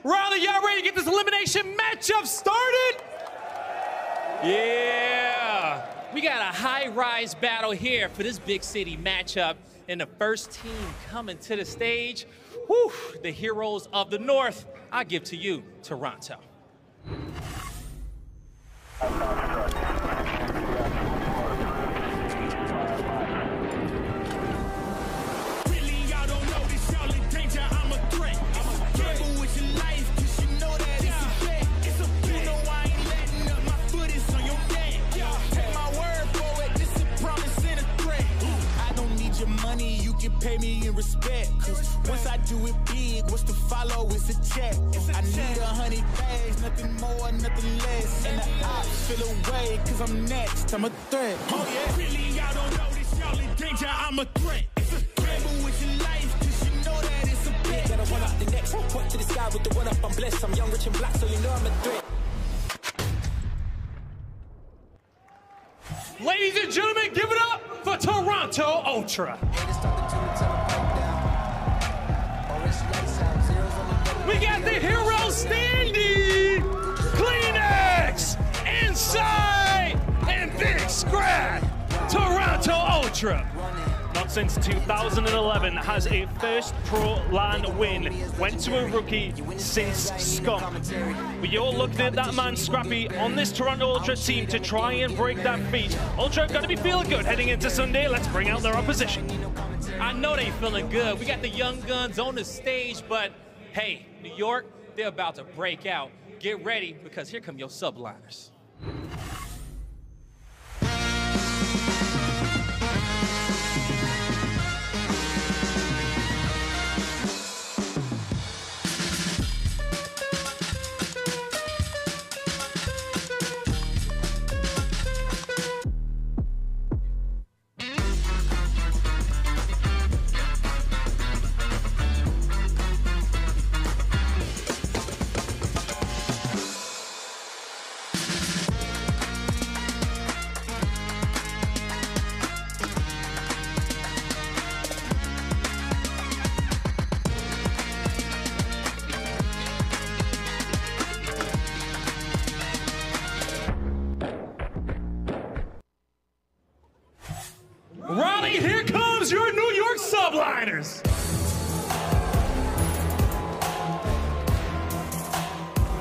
Riley, y'all ready to get this elimination matchup started? Yeah. We got a high-rise battle here for this big city matchup. And the first team coming to the stage, whew, the heroes of the North. I give to you, Toronto. Pay me in respect, cause once I do it big, what's to follow is a check. I need 100 bags, nothing more, nothing less. And the ops feel away, cause I'm next, I'm a threat. Oh yeah, really, y'all don't know this, y'all in danger, I'm a threat. It's a gamble with your life, cause you know that it's a bet. Gotta run up the next, point to the sky with the one up, I'm blessed. I'm young, rich and black, so you know I'm a threat. Ladies and gentlemen, give it up for Toronto Ultra. We got the hero standing, Kleenex, Inside, and Big Scrap, Toronto Ultra. Not since 2011 has a first pro LAN win went to a rookie since Scump. We all looked at that man Scrappy on this Toronto Ultra team to try and break that feat. Ultra got to be feeling good heading into Sunday. Let's bring out their opposition. I know they feeling good. We got the young guns on the stage, but hey, New York, they're about to break out. Get ready, because here come your Subliners. Riley, here comes your New York Subliners.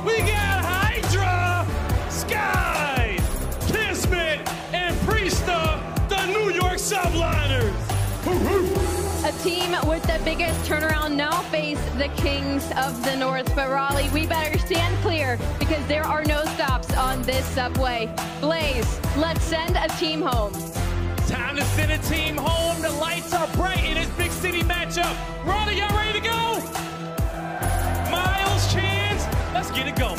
We got HyDra, Skyz, KiSMET, and Priestahh, the New York Subliners. A team with the biggest turnaround now face the kings of the North. But Raleigh, we better stand clear because there are no stops on this subway. Blaze, let's send a team home. Time to send a team home. The lights are bright in this big city matchup. Ronnie, y'all ready to go? Miles, Chance, let's get it going.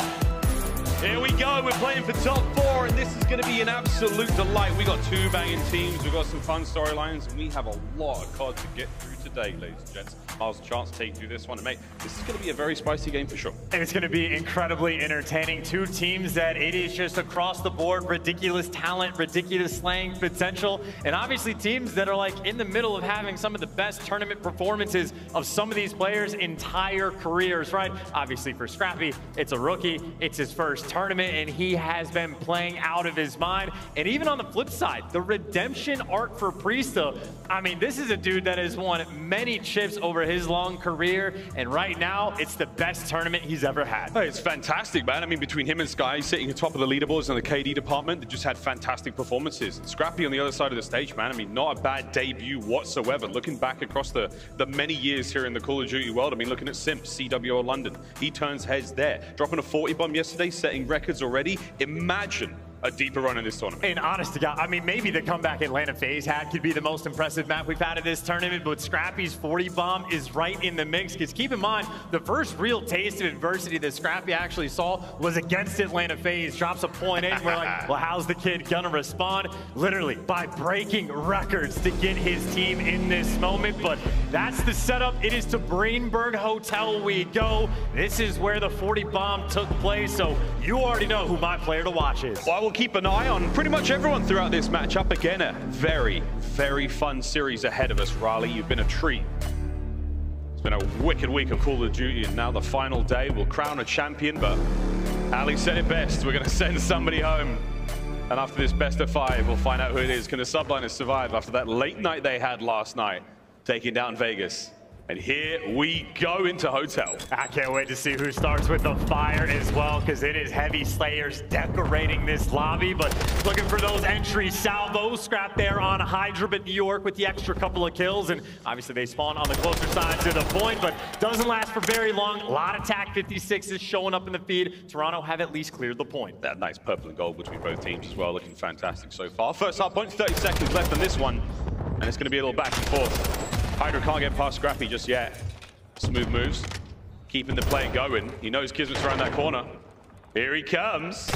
Here we go, we're playing for top 4, and this is going to be an absolute delight. We got 2 banging teams, we've got some fun storylines, and we have a lot of cards to get through today, ladies and gents. Miles, chance to take you this one, and mate, this is going to be a very spicy game for sure. And it's going to be incredibly entertaining. 2 teams that it is just across the board, ridiculous talent, ridiculous slaying potential, and obviously teams that are like in the middle of having some of the best tournament performances of some of these players' entire careers, right? Obviously for Scrappy, it's a rookie, it's his first tournament, and he has been playing out of his mind. And even on the flip side, the redemption arc for Priestahh, I mean, this is a dude that has won many chips over his long career, and right now, it's the best tournament he's ever had. Hey, it's fantastic, man. I mean, between him and Skyz sitting at top of the leaderboards in the KD department, they just had fantastic performances. And Scrappy on the other side of the stage, man. I mean, not a bad debut whatsoever. Looking back across the many years here in the Call of Duty world, I mean, looking at Simp, CWO London, he turns heads there. Dropping a 40 bomb yesterday, setting records already. Imagine a deeper run in this tournament. And honest to God, I mean, maybe the comeback Atlanta FaZe had could be the most impressive map we've had at this tournament, but Scrappy's 40 bomb is right in the mix, because keep in mind, the first real taste of adversity that Scrappy actually saw was against Atlanta FaZe. Drops a .8, we're like, well, how's the kid gonna respond? Literally, by breaking records to get his team in this moment, but that's the setup. It is to Greenberg Hotel we go. This is where the 40 bomb took place, so you already know who my player to watch is. Well, I will keep an eye on pretty much everyone throughout this matchup. Again, a very, very fun series ahead of us, Riley. You've been a treat. It's been a wicked week of Call of Duty, and now the final day will crown a champion, but aLLeY said it best. We're going to send somebody home. And after this best of 5, we'll find out who it is. Can the Subliners survive after that late night they had last night, taking down Vegas? And here we go into Hotel. I can't wait to see who starts with the fire as well, because it is heavy slayers decorating this lobby, but looking for those entries. Salvo scrap there on HyDra, but New York with the extra couple of kills, and obviously they spawn on the closer side to the point, but doesn't last for very long. A lot of TAC 56s showing up in the feed. Toronto have at least cleared the point. That nice purple and gold between both teams as well, looking fantastic so far. First hard point, 30 seconds left on this one, and it's going to be a little back and forth. HyDra can't get past Scrappy just yet. Smooth moves, keeping the play going. He knows KiSMET's around that corner. Here he comes.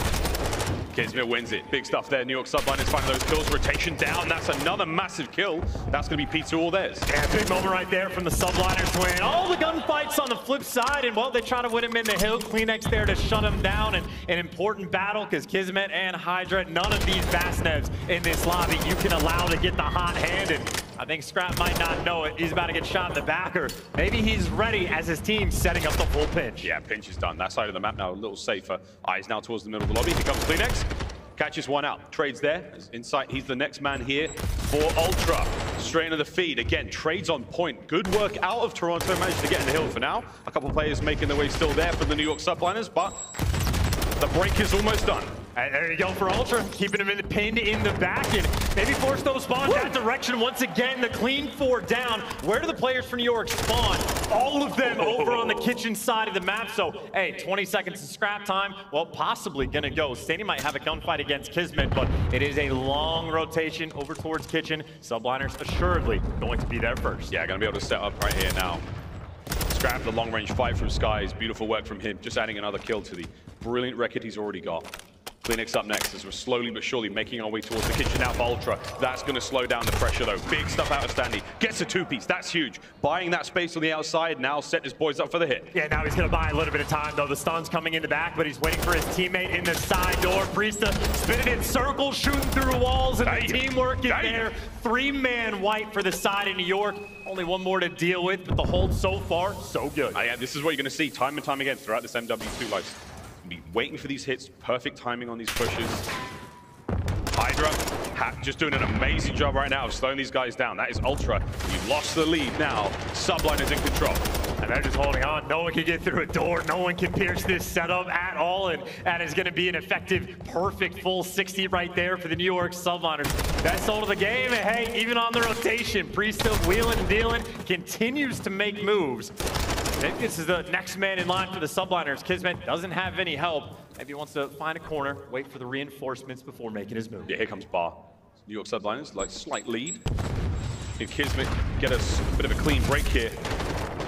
KiSMET wins it. Big stuff there. New York Subliners finding those kills. Rotation down. That's another massive kill. That's going to be P2 all theirs. Yeah, big moment right there from the Subliners to win. All the gunfights on the flip side, and well, they try to win him in the hill. KleanX there to shut him down. And an important battle, because KiSMET and HyDra, none of these Vastnevs in this lobby you can allow to get the hot hand. And I think Scrap might not know it. He's about to get shot in the back, or maybe he's ready as his team's setting up the full pinch. Yeah, pinch is done. That side of the map now a little safer. Eyes now towards the middle of the lobby. Here comes KleanX. Catches one out. Trades there. Insight, he's the next man here for Ultra. Straight into the feed. Again, trades on point. Good work out of Toronto. Managed to get in the hill for now. A couple players making their way still there for the New York Subliners, but the break is almost done. And there you go for Ultra, keeping him pinned in the back, and maybe force those spawns that direction once again. The clean 4 down. Where do the players from New York spawn? All of them over on the kitchen side of the map. So, hey, 20 seconds of scrap time. Well, possibly gonna go. Stadium might have a gunfight against KiSMET, but it is a long rotation over towards kitchen. Subliners assuredly going to be there first. Yeah, gonna be able to set up right here now. Scrap the long-range fight from Skyz. Beautiful work from him. Just adding another kill to the brilliant record he's already got. KleanX up next as we're slowly but surely making our way towards the kitchen now for Ultra. That's going to slow down the pressure though. Big stuff out of Standy. Gets a 2-piece. That's huge. Buying that space on the outside. Now set his boys up for the hit. Yeah, now he's going to buy a little bit of time though. The stun's coming in the back, but he's waiting for his teammate in the side door. Priestahh spinning in circles, shooting through walls, and the teamwork is there. 3-man white for the side in New York. Only one more to deal with, but the hold so far, so good. Yeah, this is what you're going to see time and time again throughout this MW2 life. Be waiting for these hits, perfect timing on these pushes. HyDra just doing an amazing job right now of slowing these guys down. That is Ultra. You lost the lead now. Subliners in control. And they're just holding on. No one can get through a door. No one can pierce this setup at all. And that is going to be an effective, perfect full 60 right there for the New York Subliners. Best hold of the game. And hey, even on the rotation, Priestahh wheeling and dealing, continues to make moves. Maybe this is the next man in line for the Subliners. KiSMET doesn't have any help. Maybe he wants to find a corner, wait for the reinforcements before making his move. Yeah, here comes Bar. New York Subliners, like slight lead. If KiSMET get us a bit of a clean break here.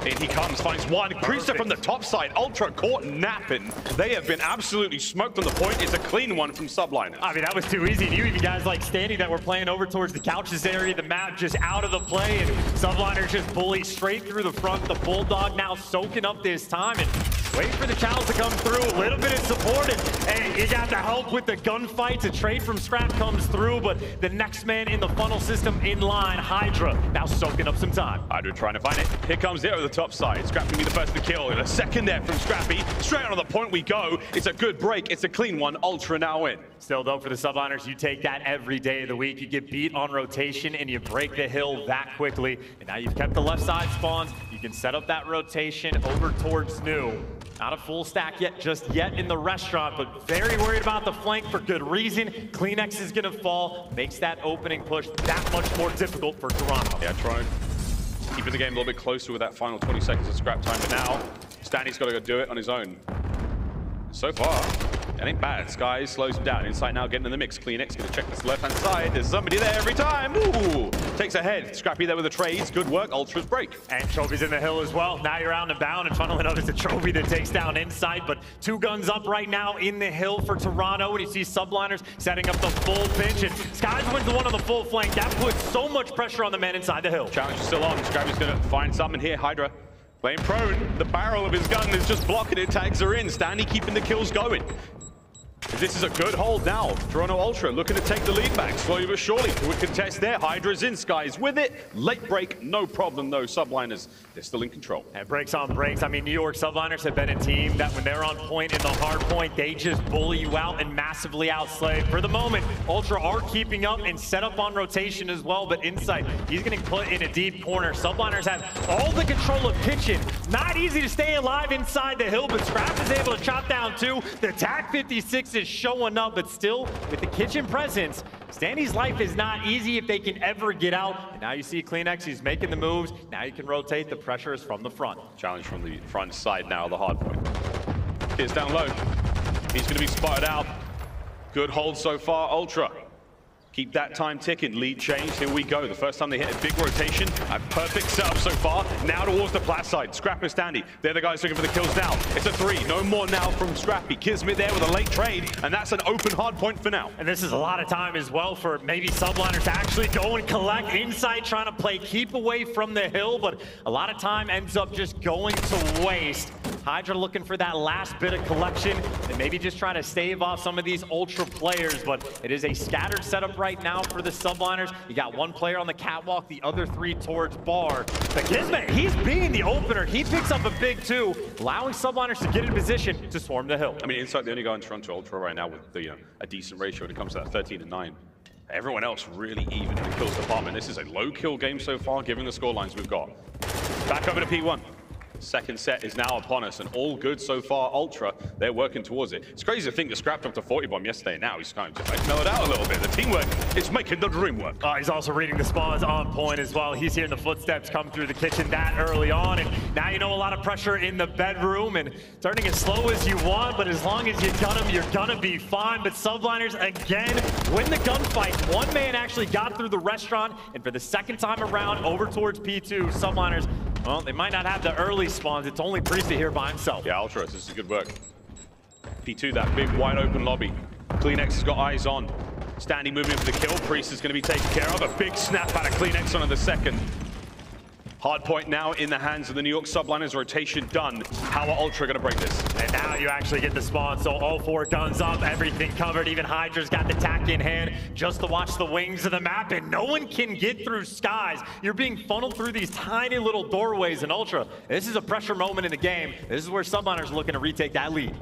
In he comes, finds one. Priestahh from the top side. Ultra caught napping. They have been absolutely smoked on the point. It's a clean one from Subliners. I mean, that was too easy. You even guys like Standy that were playing over towards the couches area, the map just out of the play, and Subliners just bully straight through the front. The Bulldog now soaking up this time and wait for the challenge to come through. A little bit of support, and hey, you got the help with the gunfight. A trade from Scrap comes through, but the next man in the funnel system in line, HyDra, now soaking up some time. HyDra trying to find it. Here comes Nero, the top side. Scrap can be the first to kill. And a second there from Scrappy. Straight on the point we go. It's a good break. It's a clean one. Ultra now in. Still though, for the Subliners, you take that every day of the week. You get beat on rotation and you break the hill that quickly. And now you've kept the left side spawns. You can set up that rotation over towards New. Not a full stack yet, just yet in the restaurant, but very worried about the flank for good reason. KleanX is gonna fall, makes that opening push that much more difficult for Toronto. Yeah, trying keeping the game a little bit closer with that final 20 seconds of scrap time, but now Standy's got to go do it on his own. So far, it ain't bad. Skyz slows him down. Insight now getting in the mix. KleanX going to check this left-hand side. There's somebody there every time. Ooh, takes ahead. Scrappy there with the trades. Good work. Ultra's break. And Trophy's in the hill as well. Now you're out and bound, and funnily enough, it's a Trophy that takes down Insight, but 2 guns up right now in the hill for Toronto, and you see Subliners setting up the full pinch, and Skyz wins the one on the full flank. That puts so much pressure on the man inside the hill. Challenge is still on. Scrappy's going to find something here. HyDra playing prone. The barrel of his gun is just blocking it. Tags are in. Standy keeping the kills going. This is a good hold now. Toronto Ultra looking to take the lead back. Slowly but surely. Good contest there. HyDra's in. Skyz with it. Late break. No problem, though. Subliners, they're still in control. And breaks on breaks. I mean, New York Subliners have been a team that when they're on point in the hard point, they just bully you out and massively outslay. For the moment, Ultra are keeping up and set up on rotation as well, but Insight, he's getting put in a deep corner. Subliners have all the control of Kitchen. Not easy to stay alive inside the hill, but Scrap is able to chop down two. The TAC 56 is showing up, but still with the Kitchen presence, Standy's life is not easy if they can ever get out. And now you see CleanX, he's making the moves. Now you can rotate. The pressure is from the front. Challenge from the front side now, the hard point. Here's down low. He's going to be spotted out. Good hold so far, Ultra. Keep that time ticking. Lead change. Here we go. The first time they hit a big rotation. A perfect setup so far. Now towards the flat side. Scrap and Standy. They're the guys looking for the kills now. It's a 3. No more now from Scrappy. KiSMET there with a late trade. And that's an open hard point for now. And this is a lot of time as well for maybe Subliners to actually go and collect. Insight trying to play keep away from the hill. But a lot of time ends up just going to waste. HyDra looking for that last bit of collection. And maybe just try to stave off some of these Ultra players. But it is a scattered setup right now for the Subliners. You got one player on the catwalk, the other 3 towards bar. But KiSMET, he's being the opener. He picks up a big 2, allowing Subliners to get in position to swarm the hill. I mean, Insight, the only guy in Toronto Ultra right now with the, a decent ratio when it comes to that 13-9. Everyone else really even in the kills department. This is a low kill game so far, given the score lines we've got. Back over to P1. Second set is now upon us, and all good so far. Ultra, they're working towards it. It's crazy to think that Scrap dropped a 40 bomb yesterday, and now he's kind of just like mellowed out a little bit. The teamwork is making the dream work. He's also reading the spawns on point as well. He's hearing the footsteps come through the kitchen that early on, and now you know a lot of pressure in the bedroom, and turning as slow as you want, but as long as you gun him, you're gonna be fine. But Subliners, again, win the gunfight. One man actually got through the restaurant, and for the second time around, over towards P2, Subliners, well, they might not have the early spawns. It's only Priestahh here by himself. Yeah, Ultra, this is good work. P2, that big wide open lobby. CleanX has got eyes on. Standy moving for the kill. Priestahh is going to be taken care of. A big snap out of CleanX on the second. Hard point now in the hands of the New York Subliners. Rotation done. How are Ultra going to break this? And now you actually get the spawn. So all 4 guns up, everything covered. Even HyDra's got the tack in hand just to watch the wings of the map. And no one can get through Skyz. You're being funneled through these tiny little doorways in Ultra. This is a pressure moment in the game. This is where Subliners are looking to retake that lead.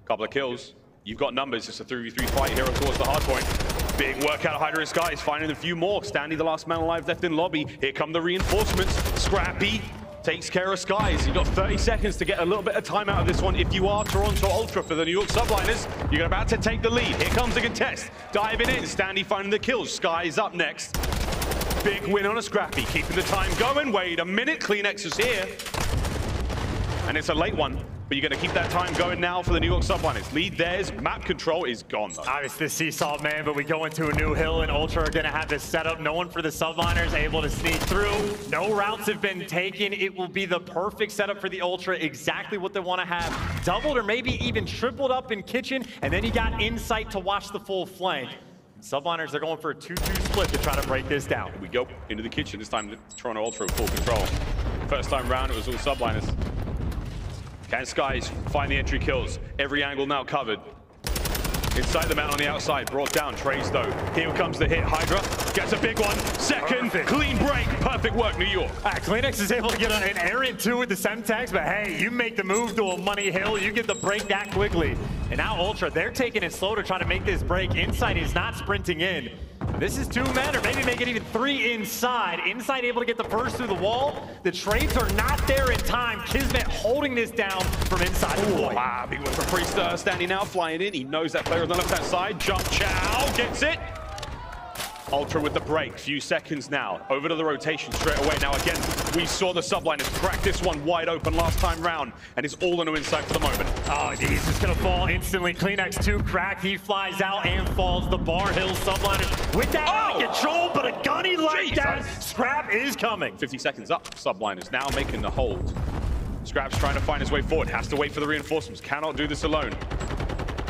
Couple of kills. You've got numbers. It's a 3v3 fight here towards the hard point. Big work out of HyDra and Skyz, finding a few more. Standy, the last man alive left in lobby. Here come the reinforcements. Scrappy takes care of Skyz. You've got 30 seconds to get a little bit of time out of this one. If you are Toronto Ultra for the New York Subliners, you're about to take the lead. Here comes the contest. Diving in, Standy finding the kills. Skyz up next. Big win on a Scrappy, keeping the time going. Wait a minute, CleanX is here. And it's a late one. But you're going to keep that time going now for the New York Subliners. Lead theirs. Map control is gone, though. Obviously, the seesaw, man, but we go into a new hill, and Ultra are going to have this setup. No one for the Subliners able to sneak through. No routes have been taken. It will be the perfect setup for the Ultra. Exactly what they want to have. Doubled or maybe even tripled up in kitchen, and then you got Insight to watch the full flank. Subliners are going for a 2-2 split to try to break this down. Here we go into the kitchen. This time, the Toronto Ultra full control. First time round, it was all Subliners. Can Skyz find the entry kills? Every angle now covered. Inside the man on the outside, brought down. Trays though. Here comes the hit. HyDra gets a big one. Second, perfect. Clean break. Perfect work, New York. CleanX is able to get an errant 2 with the Semtex, but hey, you make the move to a money hill. You get the break that quickly. And now Ultra, they're taking it slow to try to make this break. Insight is not sprinting in. This is 2 men, or maybe make it even 3 inside. Insight able to get the first through the wall. The trades are not there in time. KiSMET holding this down from inside the void. Wow, big one for Priestahh. Standing now, flying in. He knows that player on the left-hand side. Jump Chow, gets it. Ultra with the break. Few seconds now. Over to the rotation straight away. Now again, we saw the Subliners crack this one wide open last time round, and it's all on Insight for the moment. Oh, he's just gonna fall instantly. CleanX 2 crack. He flies out and falls. The Bar Hill Subliners with that out of control, but a gunny like that. Scrap is coming. 50 seconds up. Subliners now making the hold. Scrap's trying to find his way forward. Has to wait for the reinforcements. Cannot do this alone.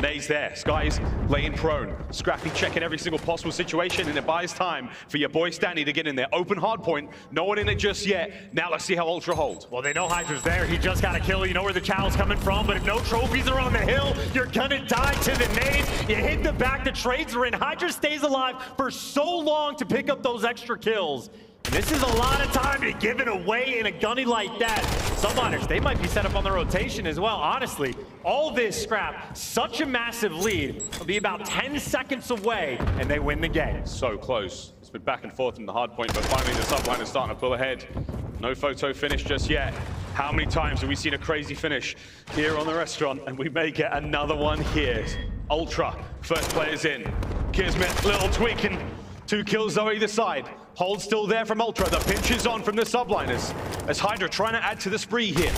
Nay's there. Skyz laying prone. Scrappy checking every single possible situation, and it buys time for your boy Stanley to get in there. Open hard point. No one in it just yet. Now let's see how Ultra hold. Well, they know HyDra's there. He just got a kill. You know where the chow's coming from, but if no trophies are on the hill, you're gonna die to the nades. You hit the back, the trades are in. HyDra stays alive for so long to pick up those extra kills. This is a lot of time to give it away in a gunny like that. Subliners, they might be set up on the rotation as well. Honestly, all this scrap, such a massive lead, will be about 10 seconds away, and they win the game. So close. It's been back and forth in the hard point, but finally the Subliners starting to pull ahead. No photo finish just yet. How many times have we seen a crazy finish here on the restaurant? And we may get another one here. Ultra, first players in. KiSMET, little tweaking. 2 kills on either side. Hold still there from Ultra. The pinch is on from the Subliners as HyDra trying to add to the spree here.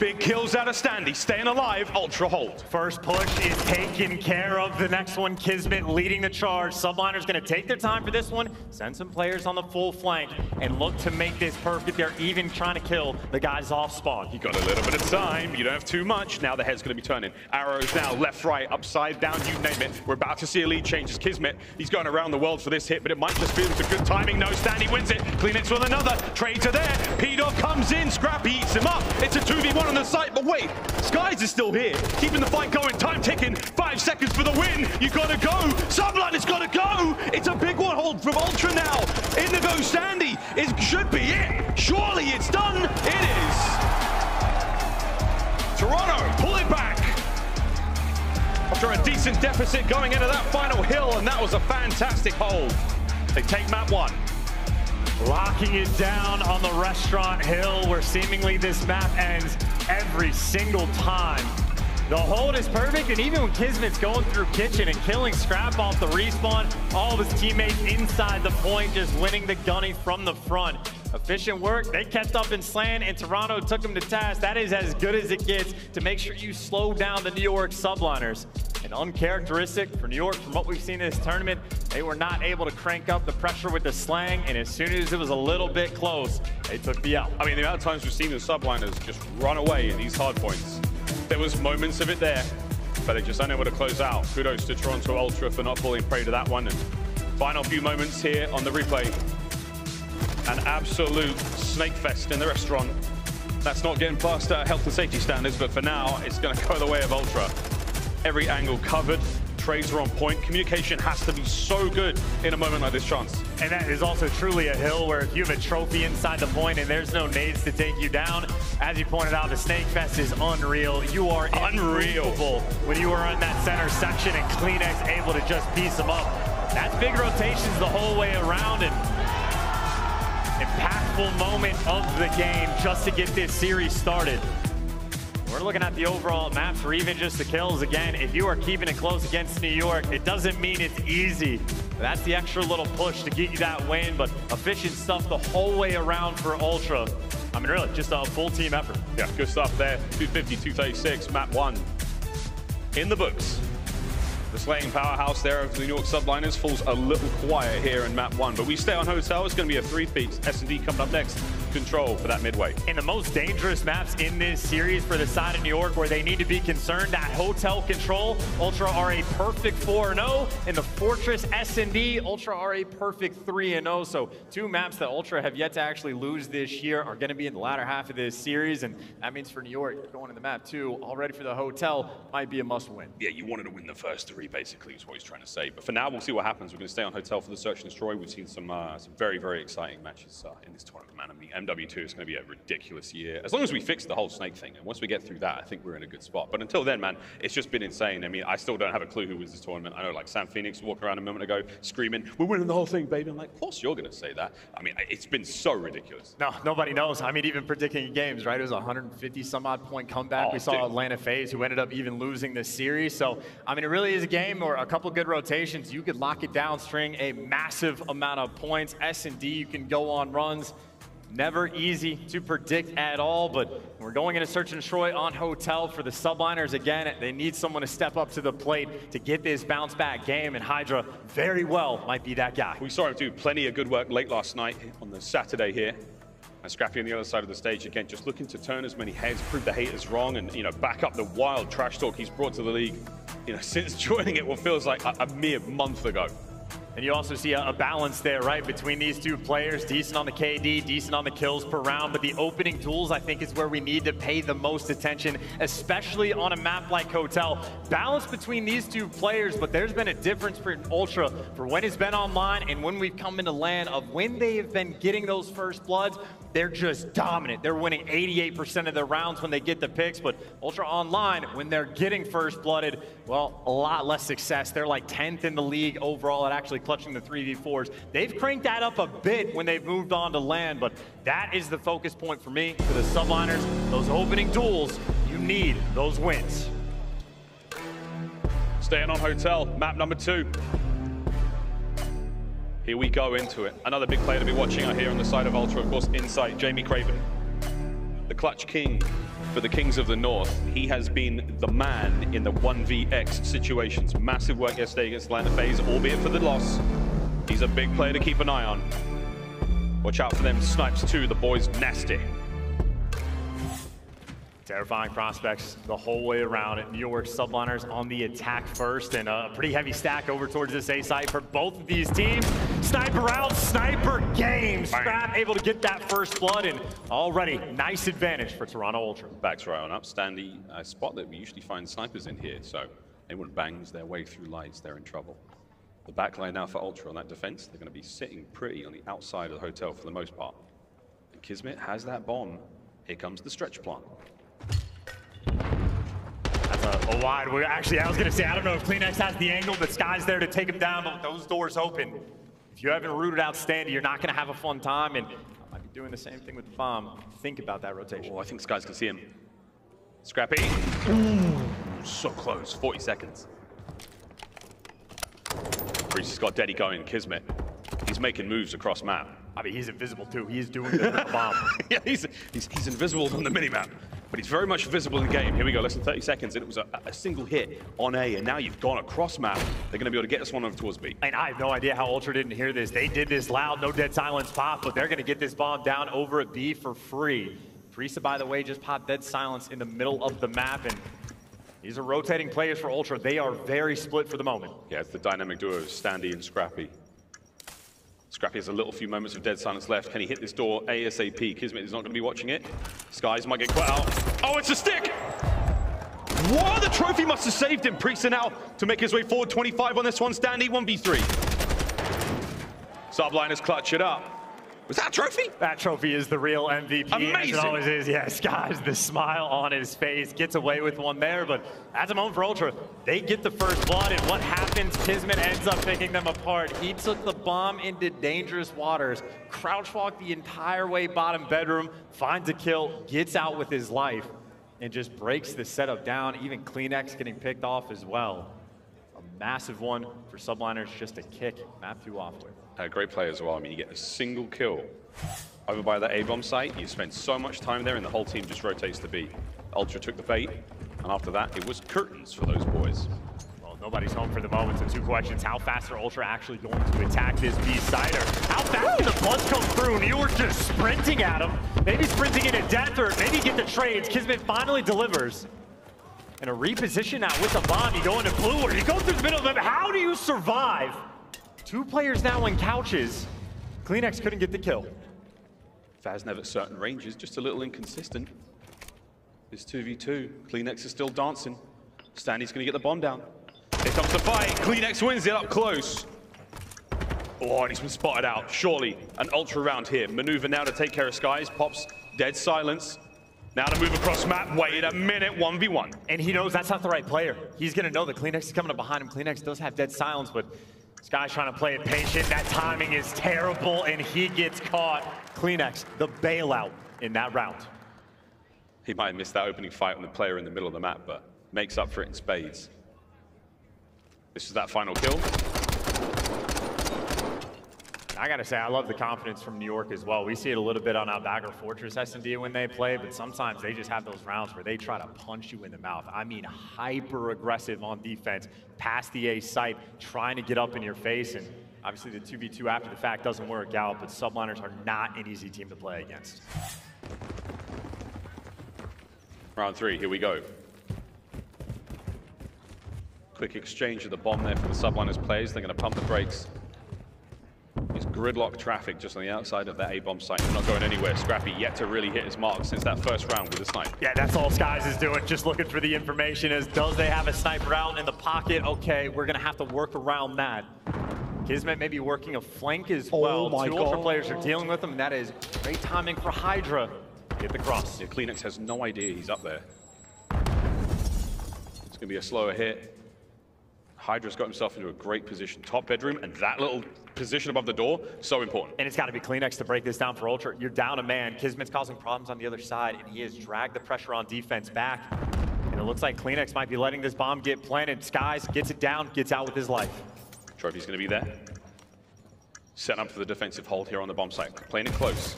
Big kills out of Standy, staying alive, Ultra hold. First push is taken care of. The next one, KiSMET leading the charge. Subliners gonna take their time for this one, send some players on the full flank, and look to make this perfect. They're even trying to kill the guys off spawn. You got a little bit of time, you don't have too much. Now the head's gonna be turning. Arrows now, left, right, upside down, you name it. We're about to see a lead change as KiSMET. He's going around the world for this hit, but it might just be with good timing. No, Standy wins it. Clean with another. Trades are there. P-Dog comes in. Scrappy eats him up. It's a 2v1 on the site, but wait, Skyz is still here, keeping the fight going, time ticking, 5 seconds for the win, you gotta go, Subliners gotta go, it's a big one hold from Ultra now, in the go Standy, it should be it, surely it's done, it is. Toronto, pull it back. After a decent deficit going into that final hill, and that was a fantastic hold. They take map 1. Locking it down on the restaurant hill where seemingly this map ends every single time. The hold is perfect, and even when KiSMET's going through kitchen and killing Scrap off the respawn, all of his teammates inside the point just winning the gunny from the front. Efficient work, they kept up in slan, and Toronto took them to task. That is as good as it gets to make sure you slow down the New York Subliners. And uncharacteristic for New York from what we've seen in this tournament, they were not able to crank up the pressure with the slang, and as soon as it was a little bit close, they took the L. I mean, the amount of times we've seen the Subliners just run away in these hard points. There was moments of it there, but they're just unable to close out. Kudos to Toronto Ultra for not falling prey to that one. And final few moments here on the replay. An absolute snake fest in the restaurant. That's not getting past health and safety standards, but for now, it's going to go the way of Ultra. Every angle covered, trades are on point. Communication has to be so good in a moment like this, Chance. And that is also truly a hill where if you have a trophy inside the point and there's no nades to take you down, as you pointed out, the Snake Fest is unreal. You are unreal when you are in that center section and KleanX able to just piece them up. That's big rotations the whole way around, and impactful moment of the game just to get this series started. We're looking at the overall maps or even just the kills. Again, if you are keeping it close against New York, it doesn't mean it's easy. That's the extra little push to get you that win, but efficient stuff the whole way around for Ultra. I mean, really, just a full team effort. Yeah, good stuff there. 250, 236, map 1 in the books. The slaying powerhouse there of the New York Subliners falls a little quiet here in map 1, but we stay on Hotel. It's going to be a 3-peat. S&D coming up next. Control for that midway. In the most dangerous maps in this series for the side of New York where they need to be concerned, that Hotel Control, Ultra are a perfect 4-0. In the Fortress S&D, Ultra are a perfect 3-0. So 2 maps that Ultra have yet to actually lose this year are going to be in the latter half of this series, and that means for New York, going to the map 2, already for the Hotel, might be a must-win. Yeah, you wanted to win the first 3, basically, is what he's trying to say. But for now, we'll see what happens. We're going to stay on Hotel for the Search and Destroy. We've seen some very, very exciting matches in this tournament, man. I mean, MW2 is going to be a ridiculous year. As long as we fix the whole snake thing, and once we get through that, I think we're in a good spot. But until then, man, it's just been insane. I mean, I still don't have a clue who wins this tournament. I know, like, Sam Phoenix walking around a moment ago screaming, "We're winning the whole thing, baby." I'm like, of course you're going to say that. I mean, it's been so ridiculous. No, nobody knows. I mean, even predicting games, right? It was a 150-some-odd point comeback. We saw Atlanta FaZe, who ended up even losing this series. So, I mean, it really is a game or a couple good rotations. You could lock it down, string a massive amount of points. S&D, you can go on runs. Never easy to predict at all, but we're going into Search and Destroy on Hotel for the Subliners. Again, they need someone to step up to the plate to get this bounce back game, and HyDra very well might be that guy. We saw him do plenty of good work late last night on the Saturday here. And Scrappy on the other side of the stage, again, just looking to turn as many heads, prove the haters wrong, and, you know, back up the wild trash talk he's brought to the league. you know, since joining it what feels like a mere month ago. And you also see a balance there, right, between these two players. Decent on the KD, decent on the kills per round, but the opening duels, I think, is where we need to pay the most attention, especially on a map like Hotel. Balance between these two players, but there's been a difference for Ultra for when it's been online and when we've come into LAN of when they have been getting those first bloods. They're just dominant. They're winning 88% of their rounds when they get the picks, but Ultra Online, when they're getting first blooded, well, a lot less success. They're like 10th in the league overall at actually clutching the 3v4s. They've cranked that up a bit when they've moved on to LAN, but that is the focus point for me, for the Subliners. Those opening duels, you need those wins. Staying on Hotel, map number 2. Here we go into it. Another big player to be watching out here on the side of Ultra, of course, Insight, Jamie Craven. The clutch king for the Kings of the North. He has been the man in the 1vx situations. Massive work yesterday against Land of FaZe, albeit for the loss. He's a big player to keep an eye on. Watch out for them snipes too, the boys Nastie. Terrifying prospects the whole way around at York Subliners on the attack first, and a pretty heavy stack over towards this A site for both of these teams. Sniper out, sniper game. Scrap able to get that first blood, and already nice advantage for Toronto Ultra. Backs right on up. Standy, a spot that we usually find snipers in here, so anyone bangs their way through lights, they're in trouble. The backline now for Ultra on that defense, they're going to be sitting pretty on the outside of the Hotel for the most part. And KiSMET has that bomb. Here comes the stretch plant. That's a wide. Actually, I was going to say, I don't know if CleanX has the angle, but Skyz there to take him down, but those doors open. If you haven't rooted out Standy, you're not going to have a fun time, and I might be doing the same thing with the bomb. Think about that rotation. Oh, I think Skyz can see him. Scrappy. Ooh, so close. 40 seconds. Priestahh's got Deddy going. KiSMET. He's making moves across map. I mean, he's invisible too. He's doing the bomb. Yeah, he's invisible on the minimap, but he's very much visible in game. Here we go, less than 30 seconds, and it was a single hit on A, and now you've gone across map. They're going to be able to get this one over towards B. And I have no idea how Ultra didn't hear this. They did this loud, no dead silence pop, but they're going to get this bomb down over at B for free. Priestahh, by the way, just popped dead silence in the middle of the map, and these are rotating players for Ultra. They are very split for the moment. Yeah, it's the dynamic duo of Standy and Scrappy. Scrappy has a little few moments of dead silence left. Can he hit this door ASAP? KiSMET is not going to be watching it. Skyz might get caught out. Oh, it's a stick! What? The trophy must have saved him. Priestahh now to make his way forward. 25 on this one. Standy 1v3. Subliners clutch it up. Was that a trophy? That trophy is the real MVP. Amazing. As it always is. Yeah, Skyz, the smile on his face, gets away with one there, but at the moment for Ultra, they get the first blood, and what happens? KiSMET ends up picking them apart. He took the bomb into dangerous waters, crouch walked the entire way bottom bedroom, finds a kill, gets out with his life, and just breaks the setup down. Even CleanX getting picked off as well. A massive one for Subliners just to kick map 2 off with. Great play as well. I mean, you get a single kill over by the A-bomb site. You spend so much time there, and the whole team just rotates to B. Ultra took the bait, and after that, it was curtains for those boys. Well, nobody's home for the moment, so 2 questions. How fast are Ultra actually going to attack this B side? Or how fast can the bloods come through? New York just sprinting at him. Maybe sprinting into death, or maybe get the trades. KiSMET finally delivers. And a reposition now with the bomb. You go into blue, or you go through the middle of them. How do you survive? 2 players now in couches. CleanX couldn't get the kill. FaZe never at certain ranges, just a little inconsistent. It's 2v2. CleanX is still dancing. Standy's going to get the bomb down. Here comes the fight. CleanX wins it up close. Oh, and he's been spotted out. Surely an Ultra round here. Maneuver now to take care of Skyz. Pops dead silence. Now to move across map. Wait a minute, 1v1. And he knows that's not the right player. He's going to know that CleanX is coming up behind him. CleanX does have dead silence, but Skyz trying to play it patient. That timing is terrible, and he gets caught. CleanX, the bailout in that round. He might have missed that opening fight on the player in the middle of the map, but makes up for it in spades. This is that final kill. I gotta say, I love the confidence from New York as well. We see it a little bit on Dagger Fortress S&D when they play, but sometimes they just have those rounds where they try to punch you in the mouth. I mean, hyper aggressive on defense, past the A site, trying to get up in your face, and obviously the 2v2 after the fact doesn't work out, but Subliners are not an easy team to play against. Round 3, here we go. Quick exchange of the bomb there for the Subliners players. They're going to pump the brakes. It's gridlock traffic just on the outside of that A-bomb site. They're not going anywhere. Scrappy yet to really hit his mark since that first round with the snipe. Yeah, that's all Skyz is doing, just looking for the information as does they have a sniper out in the pocket? Okay, we're going to have to work around that. KiSMET may be working a flank as well. Two Ultra players are dealing with him, and that is great timing for HyDra. Get the cross. Yeah, KiSMET has no idea he's up there. It's going to be a slower hit. HyDra's got himself into a great position. Top bedroom, and that little position above the door, so important. And it's got to be KiSMET to break this down for Ultra. You're down a man. KiSMET's causing problems on the other side, and he has dragged the pressure on defense back. And it looks like KiSMET might be letting this bomb get planted. Skyz gets it down, gets out with his life. Trophy's going to be there. Setting up for the defensive hold here on the bomb site. Playing it close.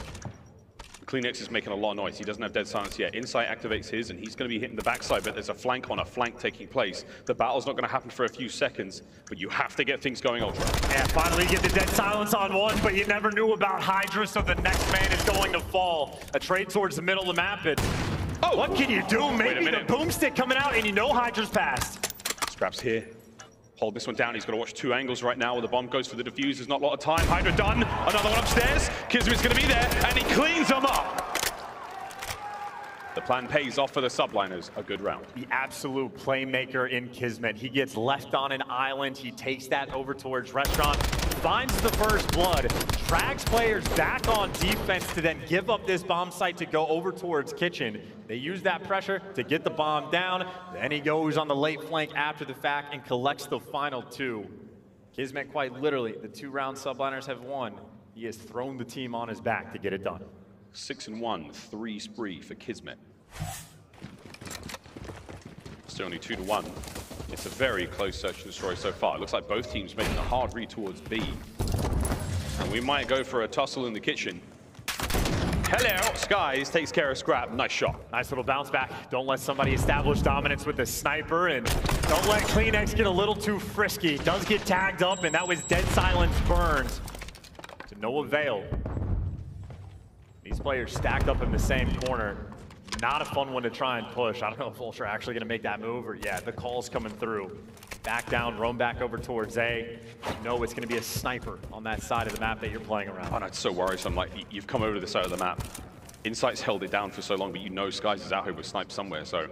KiSMET is making a lot of noise. He doesn't have dead silence yet. Insight activates his, and he's going to be hitting the backside, but there's a flank on a flank taking place. The battle's not going to happen for a few seconds, but you have to get things going, Ultra. Yeah, finally get the dead silence on one, but you never knew about HyDra, so the next man is going to fall. A trade towards the middle of the map, and what can you do? Maybe the boomstick coming out, and you know HyDra's passed. Scraps here. Hold this one down. He's got to watch two angles right now where the bomb goes for the defuse. There's not a lot of time. HyDra done. Another one upstairs. KiSMET's going to be there, and he cleans them up. The plan pays off for the Subliners. A good round. The absolute playmaker in KiSMET. He gets left on an island. He takes that over towards Restaurant, finds the first blood, drags players back on defense to then give up this bomb site to go over towards Kitchen. They use that pressure to get the bomb down. Then he goes on the late flank after the fact and collects the final two. KiSMET quite literally, the 2-round Subliners have won. He has thrown the team on his back to get it done. 6-1, 3 spree for KiSMET. Still only 2-1. It's a very close search and destroy so far. It looks like both teams making a hard read towards B. And we might go for a tussle in the kitchen. Hello, Skyz takes care of Scrap. Nice shot. Nice little bounce back. Don't let somebody establish dominance with the sniper, and don't let KiSMET get a little too frisky. Does get tagged up, and that was dead silence burned. To no avail. These players stacked up in the same corner. Not a fun one to try and push. I don't know if Ultra are actually going to make that move, or yeah, the call's coming through. Back down, roam back over towards A. You know it's going to be a sniper on that side of the map that you're playing around. Oh, no, it's so worrisome. Like, you've come over to the side of the map. Insight's held it down for so long, but you know Skyz is out here with snipes somewhere, so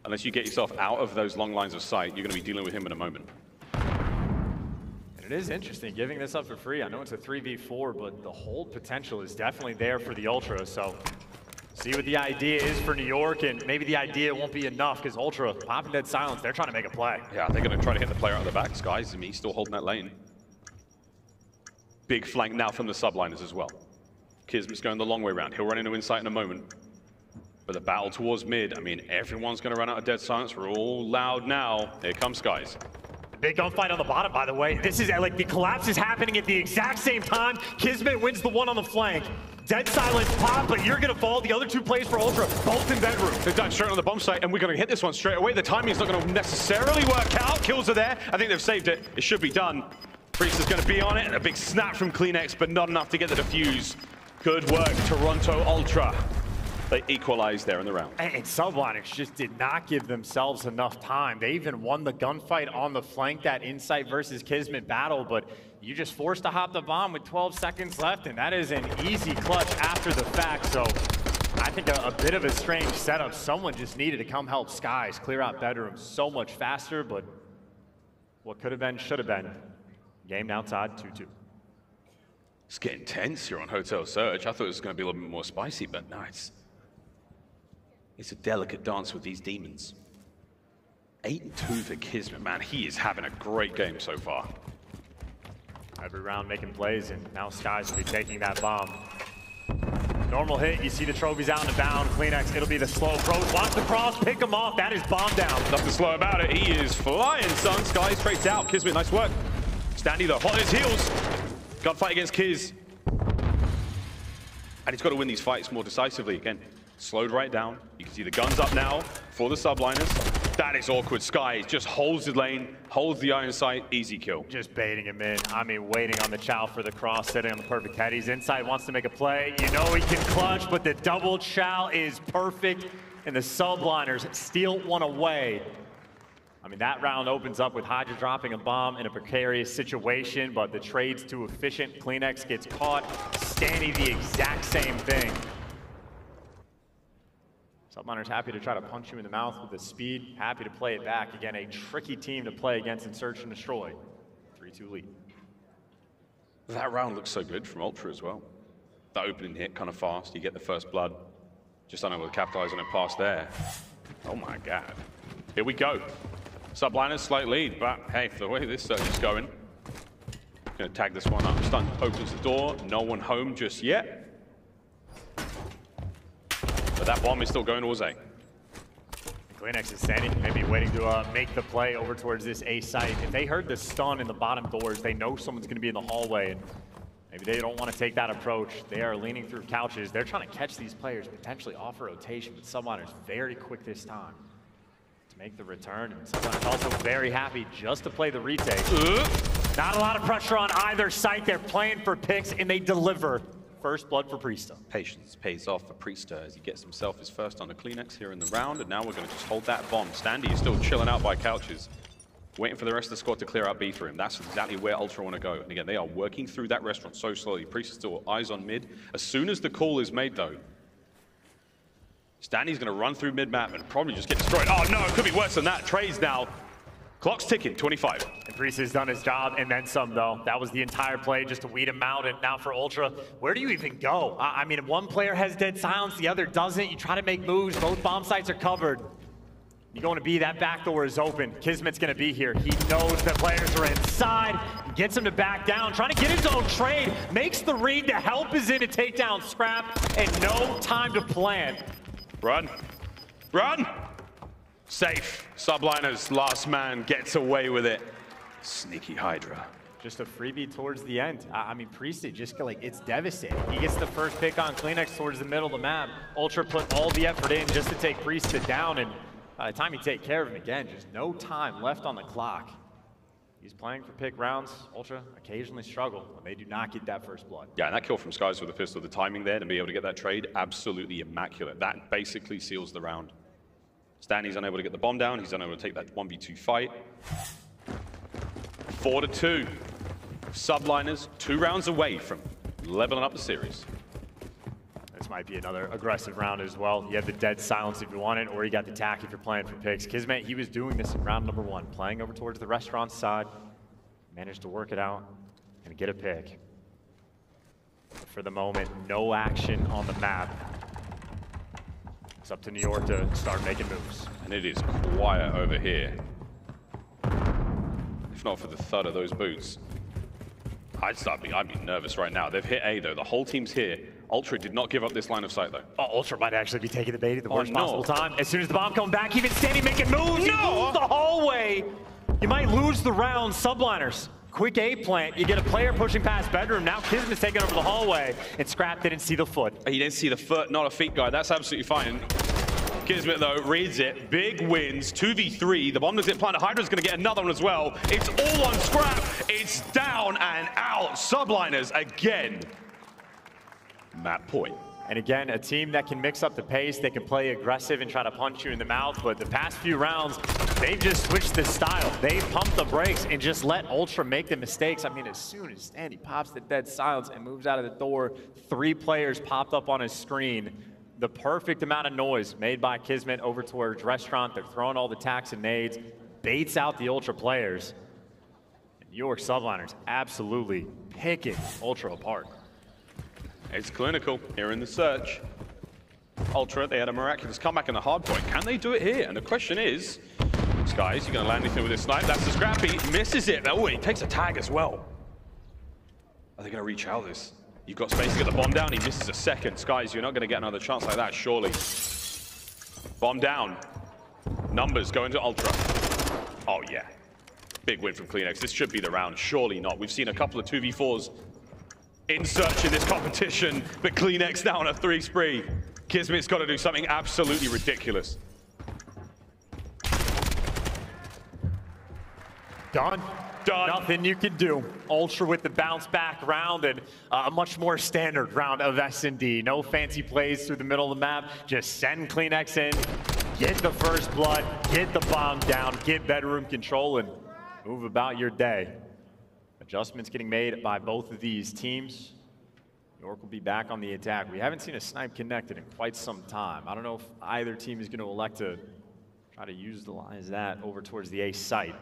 unless you get yourself out of those long lines of sight, you're going to be dealing with him in a moment. It is interesting giving this up for free. I know it's a 3v4, but the hold potential is definitely there for the Ultra. So see what the idea is for New York, and maybe the idea won't be enough because Ultra popping dead silence. They're trying to make a play. Yeah, they're going to try to hit the player out of the back. Skyz, he's still holding that lane. Big flank now from the Subliners as well. KiSMET's going the long way around. He'll run into Insight in a moment. But the battle towards mid, I mean, everyone's going to run out of dead silence. We're all loud now. Here comes Skyz. Big gunfight on the bottom, by the way. This is like the collapse is happening at the exact same time. KiSMET wins the one on the flank. Dead silence pop, but you're gonna fall. The other two plays for Ultra, both in bedroom. They dive straight on the bomb site, and we're gonna hit this one straight away. The timing's not gonna necessarily work out. Kills are there. I think they've saved it. It should be done. Priestahh's gonna be on it, and a big snap from KiSMET, but not enough to get the defuse. Good work, Toronto Ultra. They equalized there in the round. And Subliners just did not give themselves enough time. They even won the gunfight on the flank, that Insight versus KiSMET battle, but you just forced to hop the bomb with 12 seconds left, and that is an easy clutch after the fact. So I think a bit of a strange setup. Someone just needed to come help Skyz clear out bedroom so much faster, but what could have been, should have been. Game now tied 2-2. It's getting tense here on Hotel Search. I thought it was going to be a little bit more spicy, but no, it's a delicate dance with these demons. 8-2 for KiSMET, man. He is having a great game so far. Every round making plays, and now Skyz will be taking that bomb. Normal hit, you see the trophies out and bound. KiSMET, it'll be the slow approach. Watch the cross, pick him off. That is bomb down. Nothing slow about it. He is flying, son. Skyz straight out. KiSMET, nice work. Standy though, hot on his heels. Gunfight against Kiz. And he's got to win these fights more decisively. Again, slowed right down. You can see the guns up now for the Subliners. That is awkward. Skyz just holds the lane, holds the iron sight, easy kill. Just baiting him in. I mean, waiting on the chow for the cross, sitting on the perfect head. He's inside, wants to make a play. You know he can clutch, but the double chow is perfect, and the Subliners steal one away. I mean, that round opens up with HyDra dropping a bomb in a precarious situation, but the trade's too efficient. KiSMET gets caught. Standy the exact same thing. Subliners happy to try to punch you in the mouth with the speed, happy to play it back. Again, a tricky team to play against in Search and Destroy. 3-2 lead. That round looks so good from Ultra as well. That opening hit kind of fast, you get the first blood. Just unable to capitalize on it past there. Oh my God. Here we go. Subliners slight lead, but hey, for the way this search is going, gonna tag this one up. Stun opens the door, no one home just yet. But that bomb is still going towards A. KiSMET is standing, maybe waiting to make the play over towards this A site. If they heard the stun in the bottom doors, they know someone's gonna be in the hallway, and maybe they don't want to take that approach. They are leaning through couches. They're trying to catch these players, potentially off a rotation, but Subliners very quick this time to make the return. And Subliners also very happy just to play the retake. Not a lot of pressure on either site. They're playing for picks, and they deliver. First blood for Priestahh. Patience pays off for Priestahh as he gets himself his first on the KiSMET here in the round, and now we're going to just hold that bomb. Standy is still chilling out by couches, waiting for the rest of the squad to clear out B for him. That's exactly where Ultra want to go. And again, they are working through that restaurant so slowly. Priestahh still eyes on mid. As soon as the call is made, though, Standy's going to run through mid-map and probably just get destroyed. Oh no, it could be worse than that. Trades now. Clock's ticking, 25. And Priestahh's done his job, and then some, though. That was the entire play, just to weed him out. And now for Ultra, where do you even go? I mean, if one player has dead silence, the other doesn't. You try to make moves. Both bomb sites are covered. You're going to be, that back door is open. KiSMET's going to be here. He knows that players are inside. He gets him to back down, trying to get his own trade. Makes the read to help is in to take down Scrap, and no time to plan. Run. Run! Safe. Subliners, last man gets away with it. Sneaky HyDra. Just a freebie towards the end. I mean, Priestahh just like, it's devastating. He gets the first pick on KiSMET towards the middle of the map. Ultra put all the effort in just to take Priestahh down, and by the time you take care of him again, just no time left on the clock. He's playing for pick rounds. Ultra occasionally struggle when they do not get that first blood. Yeah, and that kill from Skyz with the pistol, the timing there to be able to get that trade, absolutely immaculate. That basically seals the round. Standy's unable to get the bomb down. He's unable to take that 1v2 fight. 4-2. Subliners 2 rounds away from leveling up the series. This might be another aggressive round as well. You have the dead silence if you want it, or you got the tack if you're playing for picks. KiSMET, he was doing this in round number 1, playing over towards the restaurant side. Managed to work it out and get a pick. For the moment, no action on the map. It's up to New York to start making moves. And it is quiet over here. If not for the thud of those boots, I'd be nervous right now. They've hit A though, the whole team's here. Ultra did not give up this line of sight though. Oh, Ultra might actually be taking the bait at the worst possible time. As soon as the bomb comes back, even Standy making moves. You lose the hallway. You might lose the round. Subliners. Quick A plant. You get a player pushing past bedroom. Now KiSMET's taking over the hallway. And Scrap didn't see the foot. He didn't see the foot, not a feet guy. That's absolutely fine. KiSMET though reads it. Big wins. 2v3. The bomb doesn't get planted. HyDra's going to get another one as well. It's all on Scrap. It's down and out. Subliners again. Map point. And again, a team that can mix up the pace, they can play aggressive and try to punch you in the mouth, but the past few rounds, they've just switched the style. They've pumped the brakes and just let Ultra make the mistakes. I mean, as soon as Standy pops the dead silence and moves out of the door, 3 players popped up on his screen. The perfect amount of noise made by KiSMET over towards restaurant. They're throwing all the tacks and nades, baits out the Ultra players. And York Subliners absolutely picking Ultra apart. It's clinical here in the search. Ultra, they had a miraculous comeback in the hard point. Can they do it here? And the question is, Skyz, you going to land anything with this snipe? That's the Scrappy. Misses it. Oh, he takes a tag as well. Are they going to reach out this? You've got space to get the bomb down. He misses a second. Skyz, you're not going to get another chance like that, surely. Bomb down. Numbers going to Ultra. Oh, yeah. Big win from KiSMET. This should be the round. Surely not. We've seen a couple of 2v4s in search in this competition, but KiSMET now on a 3 spree. KiSMET's got to do something absolutely ridiculous. Done. Nothing you can do. Ultra with the bounce back round and a much more standard round of S&D. No fancy plays through the middle of the map. Just send KiSMET in, get the first blood, get the bomb down, get bedroom control, and move about your day. Adjustments getting made by both of these teams. York will be back on the attack. We haven't seen a snipe connected in quite some time. I don't know if either team is going to elect to try to utilize that over towards the A site.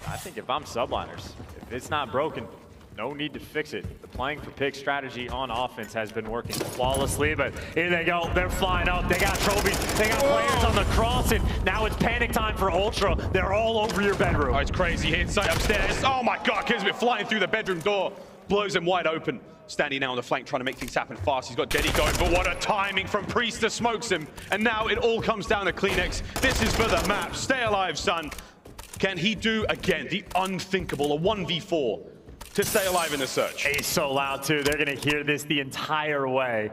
I think if I'm Subliners, if it's not broken, no need to fix it. The playing for pick strategy on offense has been working flawlessly, but here they go. They're flying up. They got trophies. They got players on the cross, and now it's panic time for Ultra. They're all over your bedroom. Oh, it's crazy. Inside upstairs. Oh my God, KiSMET flying through the bedroom door. Blows him wide open. Standing now on the flank, trying to make things happen fast. He's got Deddy going, but what a timing from Priestahh, smokes him. And now it all comes down to CleanX. This is for the map. Stay alive, son. Can he do, again, the unthinkable, a 1v4 to stay alive in the search? He's so loud, too. They're going to hear this the entire way.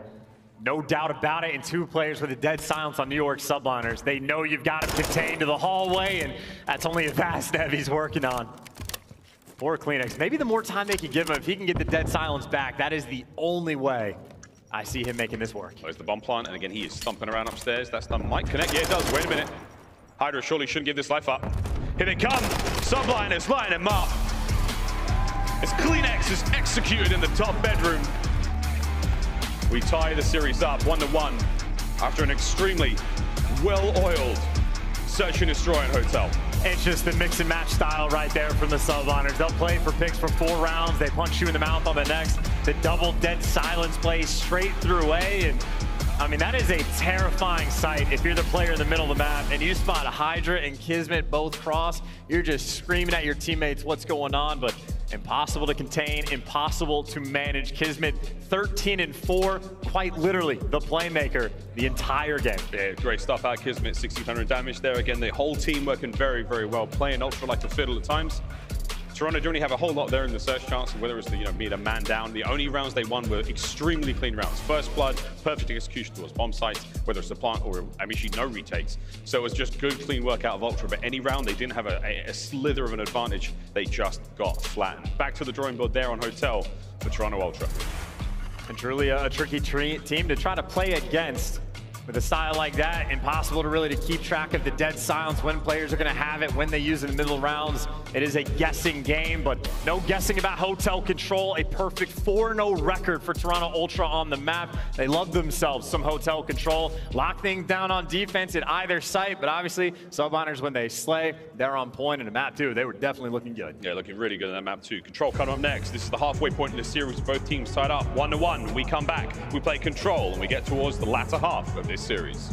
No doubt about it, and two players with a dead silence on New York Subliners. They know you've got him contained to the hallway, and that's only a fast Nev he's working on. For CleanX, maybe the more time they can give him, if he can get the dead silence back, that is the only way I see him making this work. There's the bomb plant, and again, he is thumping around upstairs. That stun might connect. Yeah, it does. Wait a minute. HyDra surely shouldn't give this life up. Here they come. Subliners line him up. As CleanX is executed in the top bedroom. We tie the series up 1-1 after an extremely well-oiled search and destroy in Hotel. It's just the mix and match style right there from the Subliners. They'll play for picks for 4 rounds. They punch you in the mouth on the next. The double dead silence plays straight through A. And I mean, that is a terrifying sight if you're the player in the middle of the map and you spot HyDra and KiSMET both cross. You're just screaming at your teammates what's going on, but impossible to contain, impossible to manage. KiSMET 13-4, quite literally the playmaker the entire game. Yeah, great stuff out of KiSMET, 1600 damage there. Again, the whole team working very, very well, playing Ultra like a fiddle at times. Toronto don't really have a whole lot there in the search chance, whether it's the, being a man down. The only rounds they won were extremely clean rounds. First blood, perfect execution towards bomb sites, whether it's the plant or aBeZy, no retakes. So it was just good, clean work out of Ultra, but any round they didn't have a slither of an advantage. They just got flattened. Back to the drawing board there on Hotel for Toronto Ultra. And truly a tricky team to try to play against. With a style like that, impossible to really keep track of the dead silence, when players are going to have it, when they use it in the middle rounds. It is a guessing game, but no guessing about Hotel Control. A perfect 4-0 record for Toronto Ultra on the map. They love themselves some Hotel Control. Lock things down on defense at either site, but obviously Subliners, when they slay, they're on point. And the map too, they were definitely looking good. Yeah, looking really good on that map too. Control coming up next. This is the halfway point in the series. Both teams tied up 1-1. We come back, we play Control, and we get towards the latter half of this series.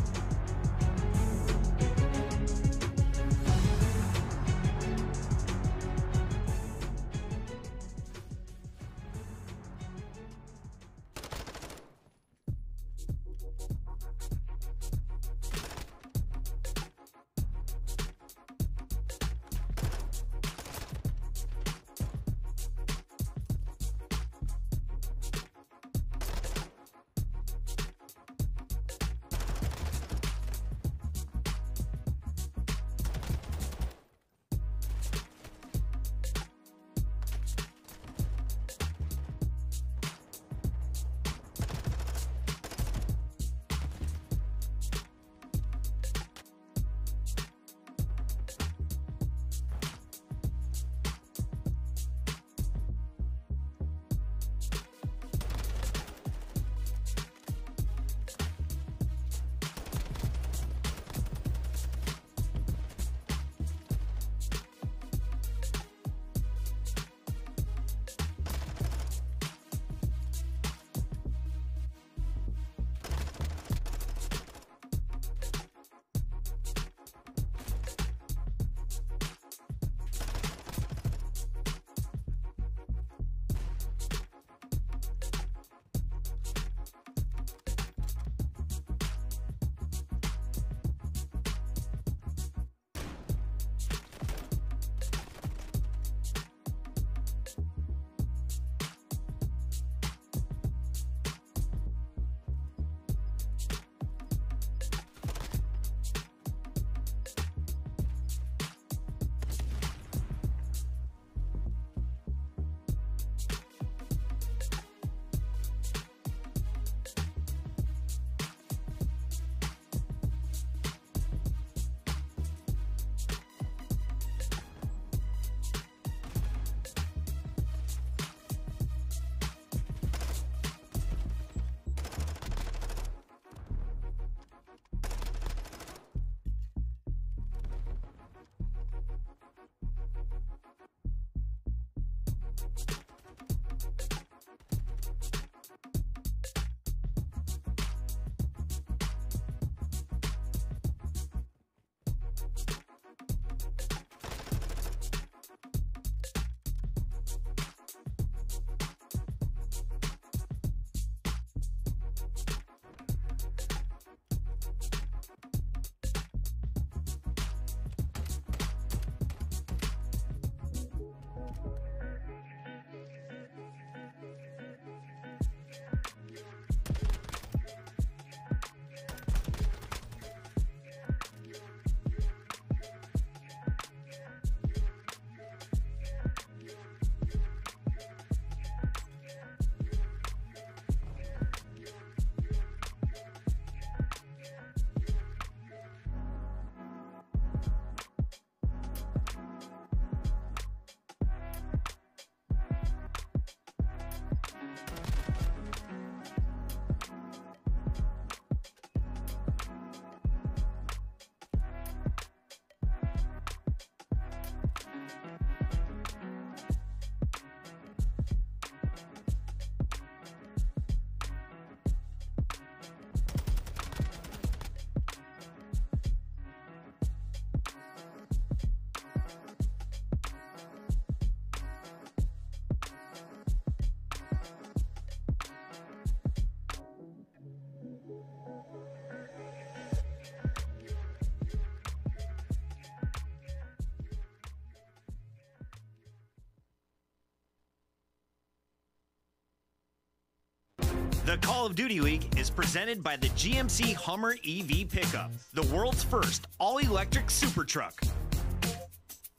The Call of Duty League is presented by the GMC Hummer EV Pickup, the world's first all-electric super truck.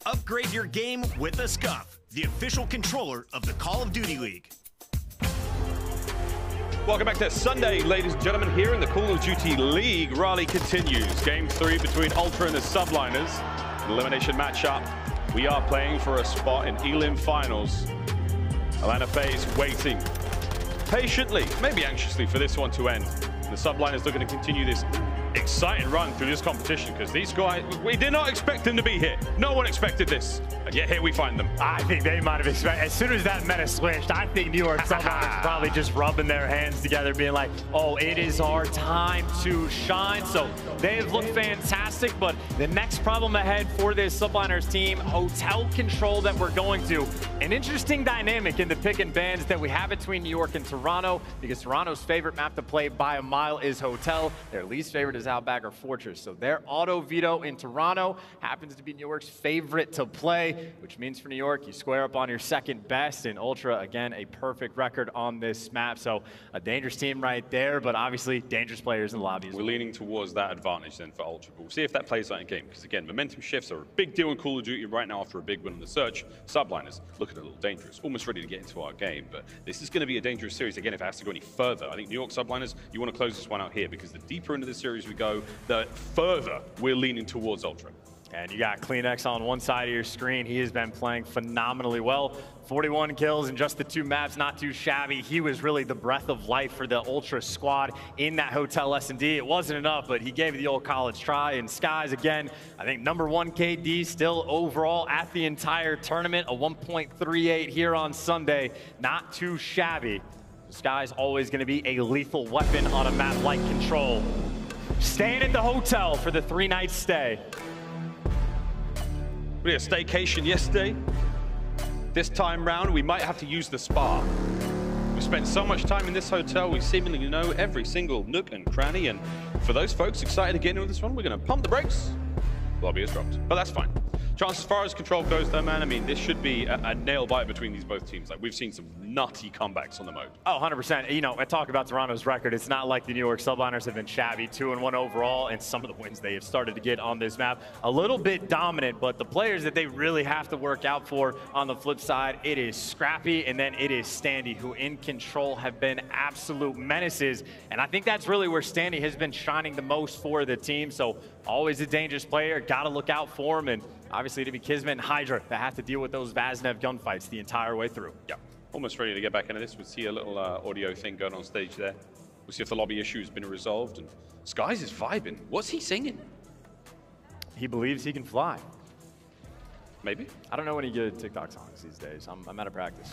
Upgrade your game with a Scump, the official controller of the Call of Duty League. Welcome back to Sunday, ladies and gentlemen, here in the Call of Duty League. Rally continues. Game 3 between Ultra and the Subliners. An elimination matchup. We are playing for a spot in Elim Finals. Atlanta FaZe waiting patiently, maybe anxiously, for this one to end. The Subliners are going to continue this exciting run through this competition because these guys, we did not expect them to be here. No one expected this. And yet here we find them. I think they might have expected, as soon as that meta switched, I think New York Subliners probably just rubbing their hands together, being like, oh, it is our time to shine. So they have looked fantastic, but the next problem ahead for this Subliners team, hotel control that we're going to. An interesting dynamic in the pick and bans that we have between New York and Toronto, because Toronto's favorite map to play by a mile is hotel. Their least favorite is Outback or Fortress. So their auto veto in Toronto happens to be New York's favorite to play, which means for New York, you square up on your second best. And Ultra, again, a perfect record on this map. So a dangerous team right there, but obviously dangerous players in the lobby as well. We're leaning towards that advantage then for Ultra. We'll see if that plays out in game, because again, momentum shifts are a big deal in Call of Duty right now after a big win on the search. Subliners looking a little dangerous, almost ready to get into our game, but this is going to be a dangerous series again if it has to go any further. I think New York Subliners, you want to close this one out here, because the deeper into the series we go, the further we're leaning towards Ultra. And you got KiSMET on one side of your screen. He has been playing phenomenally well. 41 kills in just the 2 maps, not too shabby. He was really the breath of life for the Ultra squad in that hotel S&D. It wasn't enough, but he gave it the old college try. And Skyz, again, I think #1 KD still overall at the entire tournament. A 1.38 here on Sunday. Not too shabby. Skyz always going to be a lethal weapon on a map like Control. Staying at the hotel for the 3-night stay. We had a staycation yesterday. This time round, we might have to use the spa. We spent so much time in this hotel, we seemingly know every single nook and cranny. And for those folks excited to get into this one, we're going to pump the brakes. Lobby is dropped, but that's fine. Chance, as far as Control goes though, man, I mean, this should be a nail bite between these both teams. Like, we've seen some nutty comebacks on the mode. Oh, 100%. You know, I talk about Toronto's record. It's not like the New York Subliners have been shabby. 2-1 overall, and some of the wins they have started to get on this map. A little bit dominant, but the players that they really have to work out for on the flip side, it is Scrappy, and then it is Standy, who in Control have been absolute menaces. And I think that's really where Standy has been shining the most for the team. So always a dangerous player. Got to look out for him. And obviously to be KiSMET and HyDra that have to deal with those Vaznev gunfights the entire way through. Yeah, almost ready to get back into this. We'll see a little audio thing going on stage there. We'll see if the lobby issue has been resolved. And Skyz is vibing. What's he singing? He believes he can fly. Maybe. I don't know any good TikTok songs these days. I'm out of practice.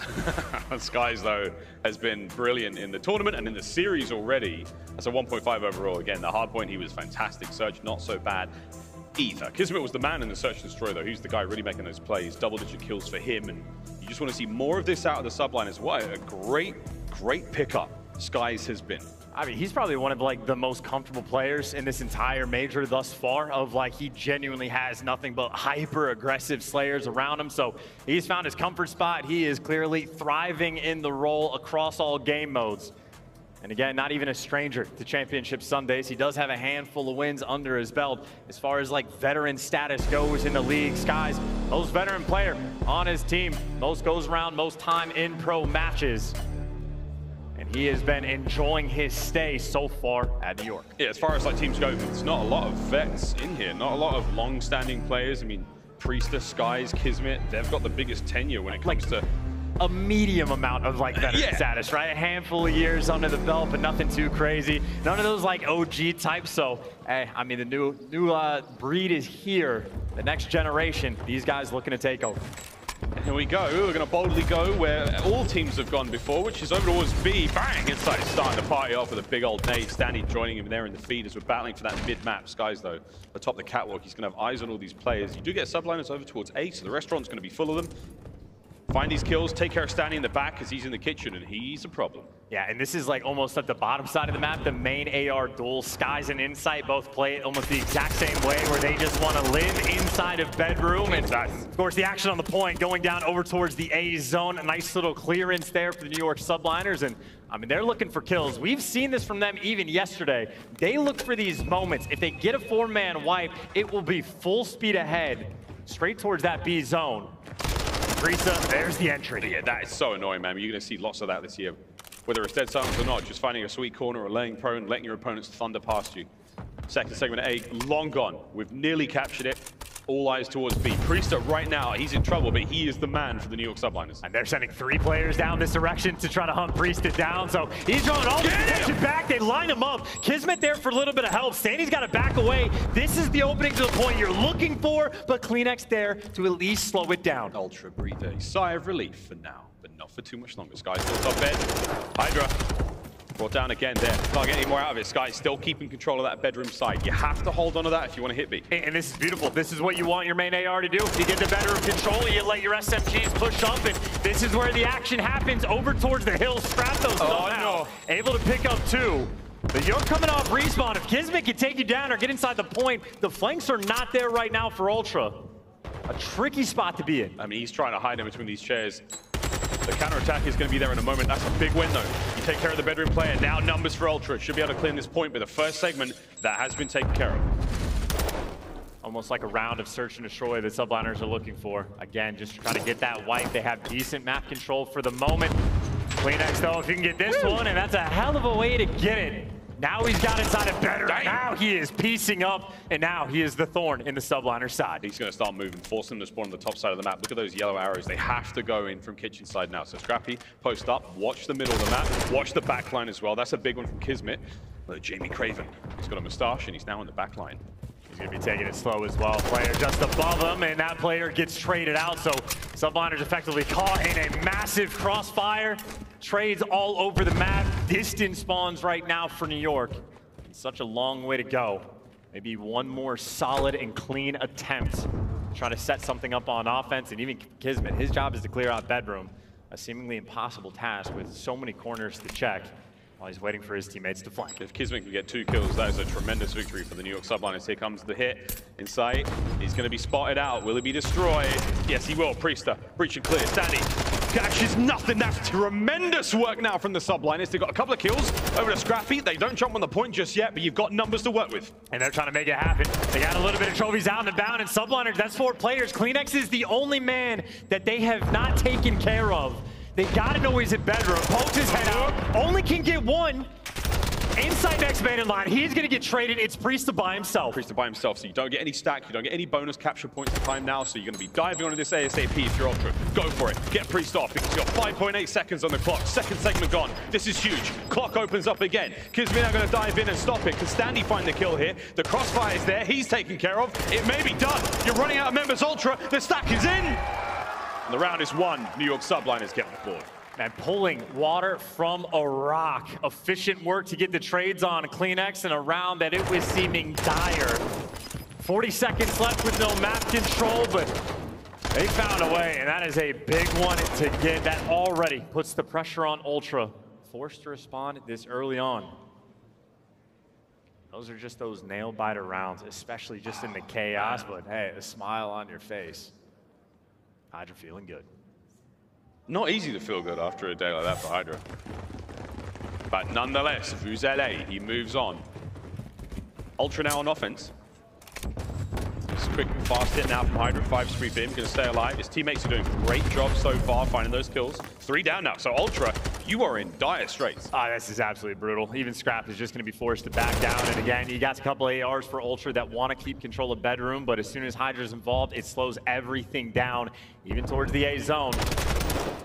Skyz, though, has been brilliant in the tournament and in the series already. That's a 1.5 overall. Again, the hard point, he was fantastic. Surge, not so bad either. KiSMET was the man in the Search and Destroy, though. He's the guy really making those plays. Double-digit kills for him, and you just want to see more of this out of the subliners. What a great pickup Skyz has been. I mean, he's probably one of like the most comfortable players in this entire major thus far. Of like, he genuinely has nothing but hyper-aggressive slayers around him. So he's found his comfort spot. He is clearly thriving in the role across all game modes. And again, not even a stranger to Championship Sundays. He does have a handful of wins under his belt. As far as like veteran status goes in the league, Skyz, most veteran player on his team. Most goes around, most time in pro matches. And he has been enjoying his stay so far at New York. Yeah, as far as like teams go, there's not a lot of vets in here. Not a lot of long-standing players. I mean, Priestahh, Skyz, KiSMET, they've got the biggest tenure when it comes to a medium amount of like veteran status, right? A handful of years under the belt, but nothing too crazy. None of those like OG types. So, hey, I mean, the new breed is here. The next generation, these guys looking to take over. And here we go. We're going to boldly go where all teams have gone before, which is over towards B. Bang! Inside is starting to party off with a big old nade. Stanley joining him there in the feed as we're battling for that mid-map. Skyz, though, atop the catwalk. He's going to have eyes on all these players. You do get subliners over towards A, so the restaurant's going to be full of them. Find these kills, take care of Stanley in the back because he's in the kitchen and he's a problem. Yeah, and this is like almost at the bottom side of the map, the main AR duel. Skyz and Insight both play it almost the exact same way, where they just want to live inside of bedroom. And of course, the action on the point going down over towards the A zone. A nice little clearance there for the New York Subliners. And I mean, they're looking for kills. We've seen this from them even yesterday. They look for these moments. If they get a 4-man wipe, it will be full speed ahead, straight towards that B zone. Priestahh, there's the entry. Yeah, that is so annoying, man. You're going to see lots of that this year. Whether it's dead silence or not, just finding a sweet corner or laying prone, letting your opponents thunder past you. Second segment A, long gone. We've nearly captured it. All eyes towards B. Priestahh right now, he's in trouble, but he is the man for the New York Subliners. And they're sending 3 players down this direction to try to hunt Priestahh down. So he's drawing all the attention back. They line him up. KiSMET there for a little bit of help. Stanley's got to back away. This is the opening to the point you're looking for, but CleanX there to at least slow it down. Ultra breather. Sigh of relief for now, but not for too much longer. Skyz still top bed. HyDra. Brought down again there. Can't get any more out of it. Skyz still keeping control of that bedroom side. You have to hold on to that if you want to hit B. And this is beautiful. This is what you want your main AR to do. You get the bedroom control, you let your SMGs push up, and this is where the action happens over towards the hill. Scrap those no. Able to pick up 2. But you're coming off respawn. If KiSMET can take you down or get inside the point, the flanks are not there right now for Ultra. A tricky spot to be in. I mean, he's trying to hide in between these chairs. The counterattack is going to be there in a moment. That's a big win, though. You take care of the bedroom player. Now numbers for Ultra. Should be able to clean this point, but the first segment, that has been taken care of. Almost like a round of search and destroy that Subliners are looking for. Again, just trying to get that wipe. They have decent map control for the moment. CleanX, though, if you can get this one, and that's a hell of a way to get it. Now he's got inside a better. Now he is piecing up, and now he is the thorn in the Subliner side. He's going to start moving, force them to spawn on the top side of the map. Look at those yellow arrows. They have to go in from kitchen side now. So Scrappy, post up, watch the middle of the map, watch the back line as well. That's a big one from KiSMET. Jamie Craven, he's got a mustache, and he's now in the back line. He's going to be taking it slow as well. Player just above him, and that player gets traded out. So Subliners effectively caught in a massive crossfire. Trades all over the map. Distant spawns right now for New York. Such a long way to go. Maybe one more solid and clean attempt. Trying to set something up on offense, and even KiSMET, his job is to clear out bedroom. A seemingly impossible task with so many corners to check while he's waiting for his teammates to flank. If KiSMET can get 2 kills, that is a tremendous victory for the New York Subliners. Here comes the hit in sight. He's going to be spotted out. Will he be destroyed? Yes, he will. Priestahh, breach and clear. Stanley catches nothing. That's tremendous work now from the Subliners. They've got a couple of kills over to Scrappy. They don't jump on the point just yet, but you've got numbers to work with. And they're trying to make it happen. They got a little bit of trophies out and about, and Subliners, that's 4 players. CleanX is the only man that they have not taken care of. They gotta know he's in bedroom. Pokes his head out. Only can get 1. inside next man in line. He's going to get traded. It's Priestahh by himself. Priestahh by himself, so you don't get any stack, you don't get any bonus capture points of time now, so you're going to be diving onto this ASAP if you're Ultra. Go for it. Get Priestahh off because you've got 5.8 seconds on the clock. Second segment gone. This is huge. Clock opens up again. KiSMET are going to dive in and stop it. Can Standy find the kill here? The crossfire is there. He's taken care of. It may be done. You're running out of members Ultra. The stack is in. And the round is won. New York Subliners get on the board. And pulling water from a rock. Efficient work to get the trades on KiSMET in a round that it was seeming dire. 40 seconds left with no map control, but they found a way, and that is a big one to get. That already puts the pressure on Ultra. Forced to respond this early on. Those are just those nail-biter rounds, especially just in the chaos, but hey, a smile on your face. HyDra feeling good. Not easy to feel good after a day like that for HyDra. But nonetheless, FaZe, he moves on. Ultra now on offense. Just quick and fast hit now from HyDra. 5 sweep in, gonna stay alive. His teammates are doing a great job so far finding those kills. 3 down now, so Ultra, you are in dire straits. This is absolutely brutal. Even Scrap is just going to be forced to back down. And again, you got a couple ARs for Ultra that want to keep control of bedroom, but as soon as HyDra's involved, it slows everything down, even towards the A zone.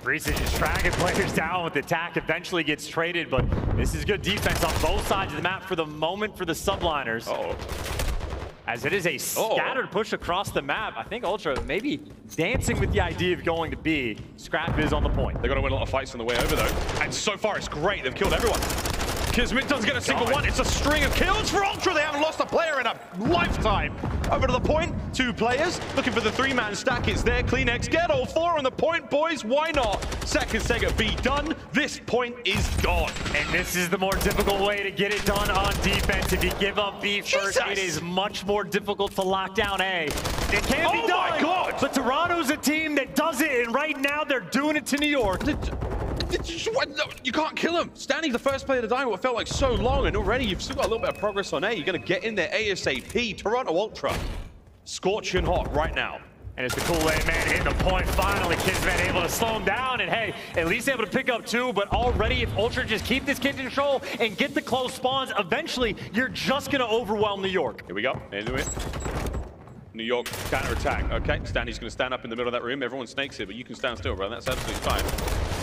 Priestahh just dragging players down with the attack, eventually gets traded, but this is good defense on both sides of the map for the moment for the Subliners. As it is a scattered push across the map. I think Ultra maybe dancing with the idea of going to B. Scrap is on the point. They're going to win a lot of fights on the way over, though. And so far, it's great. They've killed everyone. KiSMET doesn't get a single one. It's a string of kills for Ultra. They haven't lost a player in a lifetime. Over to the point. 2 players looking for the 3-man stack. It's there. KiSMET get all 4 on the point, boys. Why not? Second Sega B done. This point is gone. And this is the more difficult way to get it done on defense. If you give up B first, it is much more difficult to lock down A. It can be done. My God. But Toronto's a team that does it, and right now they're doing it to New York. You can't kill him. Standing the first player to die what felt like so long, and already you've still got a little bit of progress on A. You're going to get in there ASAP. Toronto Ultra, scorching hot right now. And it's the Kool-Aid man hitting the point. Finally, KiSMET able to slow him down, and hey, at least able to pick up 2, but already if Ultra just keep this kid in control and get the close spawns, eventually you're just going to overwhelm New York. Here we go. Into it. New York counter-attack. Okay, Standy's going to stand up in the middle of that room. Everyone snakes it, but you can stand still, bro. That's absolutely fine.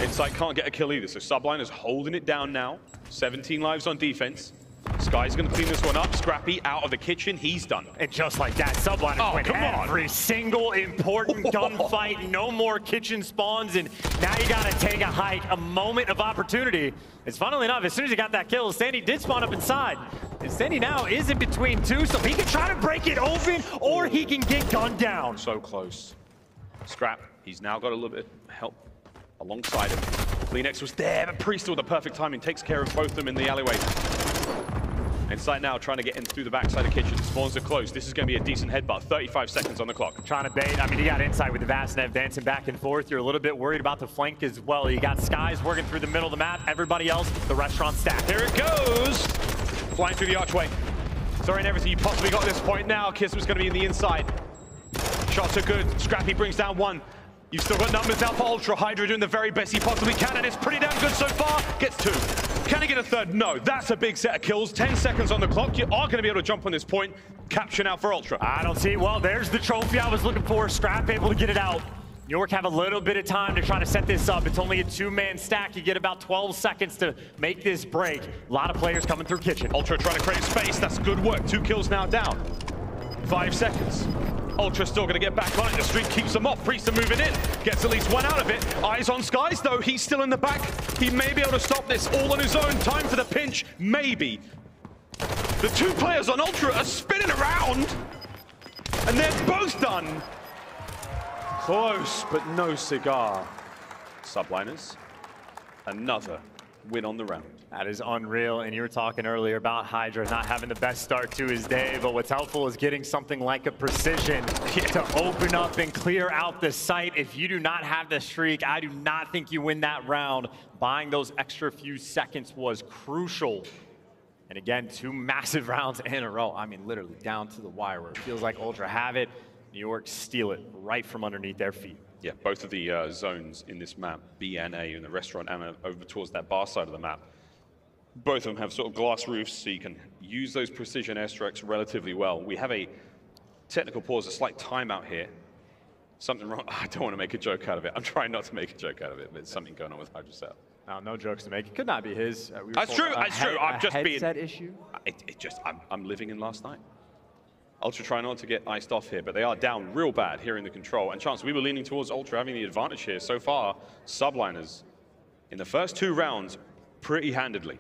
Inside can't get a kill either, so Subliners holding it down now. 17 lives on defense. Skyz going to clean this one up. Scrappy out of the kitchen. He's done. And just like that, Subliners win every single important gunfight. No more kitchen spawns, and now you got to take a hike. A moment of opportunity. It's funnily enough, as soon as he got that kill, Standy did spawn up inside. And Standy now is in between 2, so he can try to break it open, or he can get gunned down. So close. Scrap, he's now got a little bit of help alongside him. KiSMET was there, but Priestahh with the perfect timing takes care of both of them in the alleyway. Inside now, trying to get in through the backside of kitchen. Spawns are closed. This is going to be a decent headbutt. 35 seconds on the clock. Trying to bait. I mean, you got inside with the Vastnev dancing back and forth. You're a little bit worried about the flank as well. You got Skyz working through the middle of the map. Everybody else, the restaurant stack. Here it goes. Flying through the archway. Throwing everything you possibly got at this point now. KiSMET's going to be in the inside. Shots are good. Scrappy brings down 1. You've still got numbers now for Ultra. HyDra doing the very best he possibly can, and it's pretty damn good so far. Gets 2. Can he get a 3rd? No. That's a big set of kills. 10 seconds on the clock. You are going to be able to jump on this point. Capture now for Ultra. I don't see. Well, there's the trophy I was looking for. Scrap able to get it out. New York have a little bit of time to try to set this up. It's only a 2-man stack. You get about 12 seconds to make this break. A lot of players coming through kitchen. Ultra trying to create space. That's good work. 2 kills now down. 5 seconds. Ultra still going to get back on it. The streak keeps them off. Priestahh moving in. Gets at least 1 out of it. Eyes on Skyz, though. He's still in the back. He may be able to stop this all on his own. Time for the pinch. Maybe. The 2 players on Ultra are spinning around. And they're both done. Close, but no cigar. Subliners. Another win on the round. That is unreal, and you were talking earlier about HyDra not having the best start to his day, but what's helpful is getting something like a precision to open up and clear out the site. If you do not have the streak, I do not think you win that round. Buying those extra few seconds was crucial. And again, 2 massive rounds in a row. I mean, literally down to the wire where it feels like Ultra have it. New York steal it right from underneath their feet. Yeah, both of the zones in this map, B and A, in the restaurant and over towards that bar side of the map, Both of them have sort of glass roofs, so you can use those precision airstrikes relatively well. We have a technical pause, a slight timeout here. Something wrong. I don't want to make a joke out of it. I'm trying not to make a joke out of it, but there's something going on with HyDra setup. No jokes to make. It could not be his. That's true. That's true. I'm just being. Headset issue. I'm living in last night. Ultra trying not to get iced off here, but they are down real bad here in the control. And Chance, we were leaning towards Ultra having the advantage here. So far, Subliners in the first 2 rounds, pretty handedly.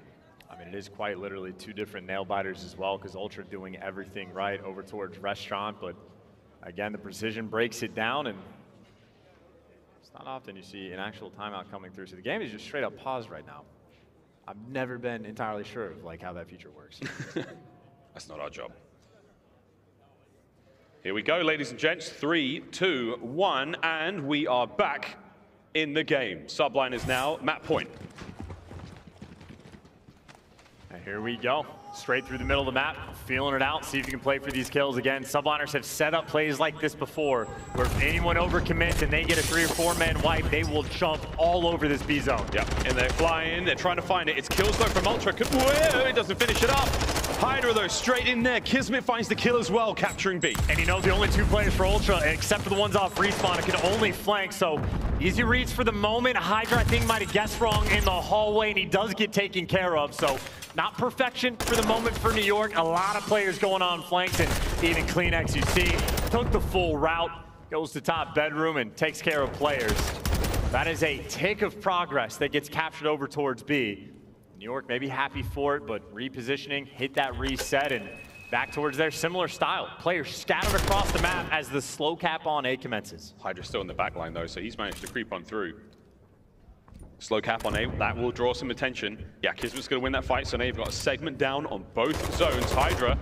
I mean, it is quite literally 2 different nail biters as well, because Ultra doing everything right over towards Restaurant, but again, the precision breaks it down, and it's not often you see an actual timeout coming through. So the game is just straight up paused right now. I've never been entirely sure of like how that feature works. That's not our job. Here we go, ladies and gents. 3, 2, 1, and we are back in the game. Subliners now, map point. And here we go. Straight through the middle of the map, feeling it out, see if you can play for these kills again. Subliners have set up plays like this before, where if anyone overcommits and they get a 3 or 4 man wipe, they will jump all over this B zone. Yep, and they're flying, they're trying to find it. It's kills though from Ultra. Whoa, it doesn't finish it up. HyDra though, straight in there. KiSMET finds the kill as well, capturing B. And you know, the only 2 players for Ultra, except for the ones off respawn, it can only flank, so easy reads for the moment. HyDra, I think, might have guessed wrong in the hallway, and he does get taken care of, so not perfection for the moment for New York. A lot of players going on flanks, and even KiSMET, you see, took the full route, goes to top bedroom, and takes care of players. That is a tick of progress that gets captured over towards B. New York may be happy for it, but repositioning, hit that reset, and back towards their similar style. Players scattered across the map as the slow cap on A commences. HyDra's still in the back line though, so he's managed to creep on through. Slow cap on A, that will draw some attention. Yeah, KiSMET's gonna win that fight, so now you've got a segment down on both zones. HyDra,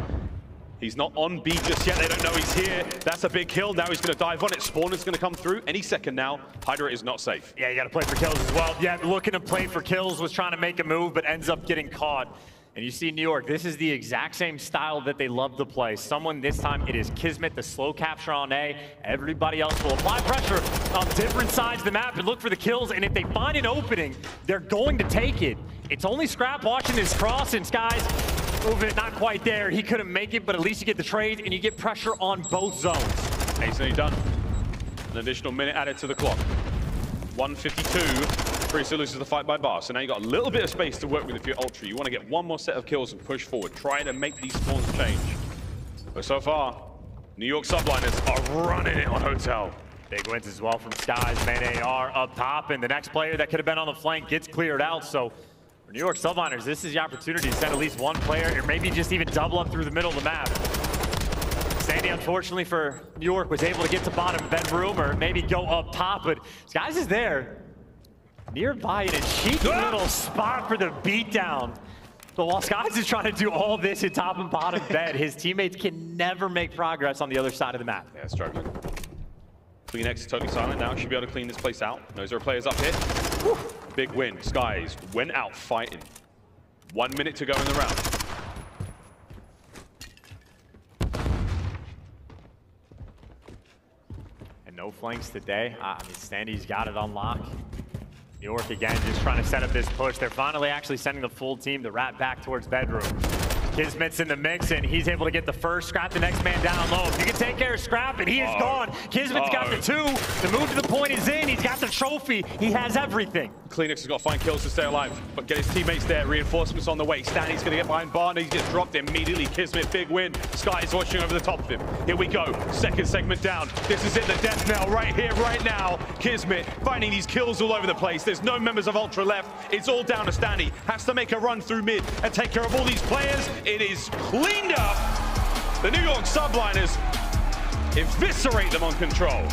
he's not on B just yet, they don't know he's here. That's a big kill, now he's gonna dive on it. Spawner's gonna come through any second now. HyDra is not safe. Yeah, you gotta play for kills as well. Yeah, looking to play for kills, was trying to make a move, but ends up getting caught. And you see New York, this is the exact same style that they love to play. Someone, this time it is KiSMET, the slow capture on A. Everybody else will apply pressure on different sides of the map and look for the kills. And if they find an opening, they're going to take it. It's only Scrap watching his cross, and Skyz moving it not quite there. He couldn't make it, but at least you get the trade and you get pressure on both zones. Easily done. An additional minute added to the clock. 152. Priestahh loses the fight by bar, so now you got a little bit of space to work with if you're Ultra. You want to get 1 more set of kills and push forward. Try to make these spawns change. But so far, New York Subliners are running it on Hotel. Big wins as well from Skyz, man AR up top, and the next player that could have been on the flank gets cleared out. So for New York Subliners, this is the opportunity to send at least 1 player, or maybe just even double up through the middle of the map. Sandy, unfortunately for New York, was able to get to bottom bedroom or maybe go up top, but Skyz is there. Nearby in a cheeky little spot for the beatdown. But while Skyz is trying to do all this at top and bottom bed, his teammates can never make progress on the other side of the map. Yeah, struggling. KiSMET is totally silent now. Should be able to clean this place out. Knows there are players up here. Woo. Big win. Skyz went out fighting. 1 minute to go in the round. And no flanks today. I mean, Sandy's got it on lock. New York again, just trying to set up this push. They're finally actually sending the full team to wrap back towards bedroom. KiSMET's in the mix, and he's able to get the first. Scrap the next man down low. If you can take care of Scrap, and he is gone. KiSMET's got the 2. The move to the point is in. He's got the trophy. He has everything. KiSMET has got to find kills to stay alive, but get his teammates there. Reinforcements on the way. Stanley's going to get behind Barney. He gets dropped immediately. KiSMET, big win. Skyz watching over the top of him. Here we go. Second segment down. This is it, the death knell right here, right now. KiSMET finding these kills all over the place. There's no members of Ultra left. It's all down to Stanley. Has to make a run through mid and take care of all these players. It is cleaned up. The New York Subliners eviscerate them on control.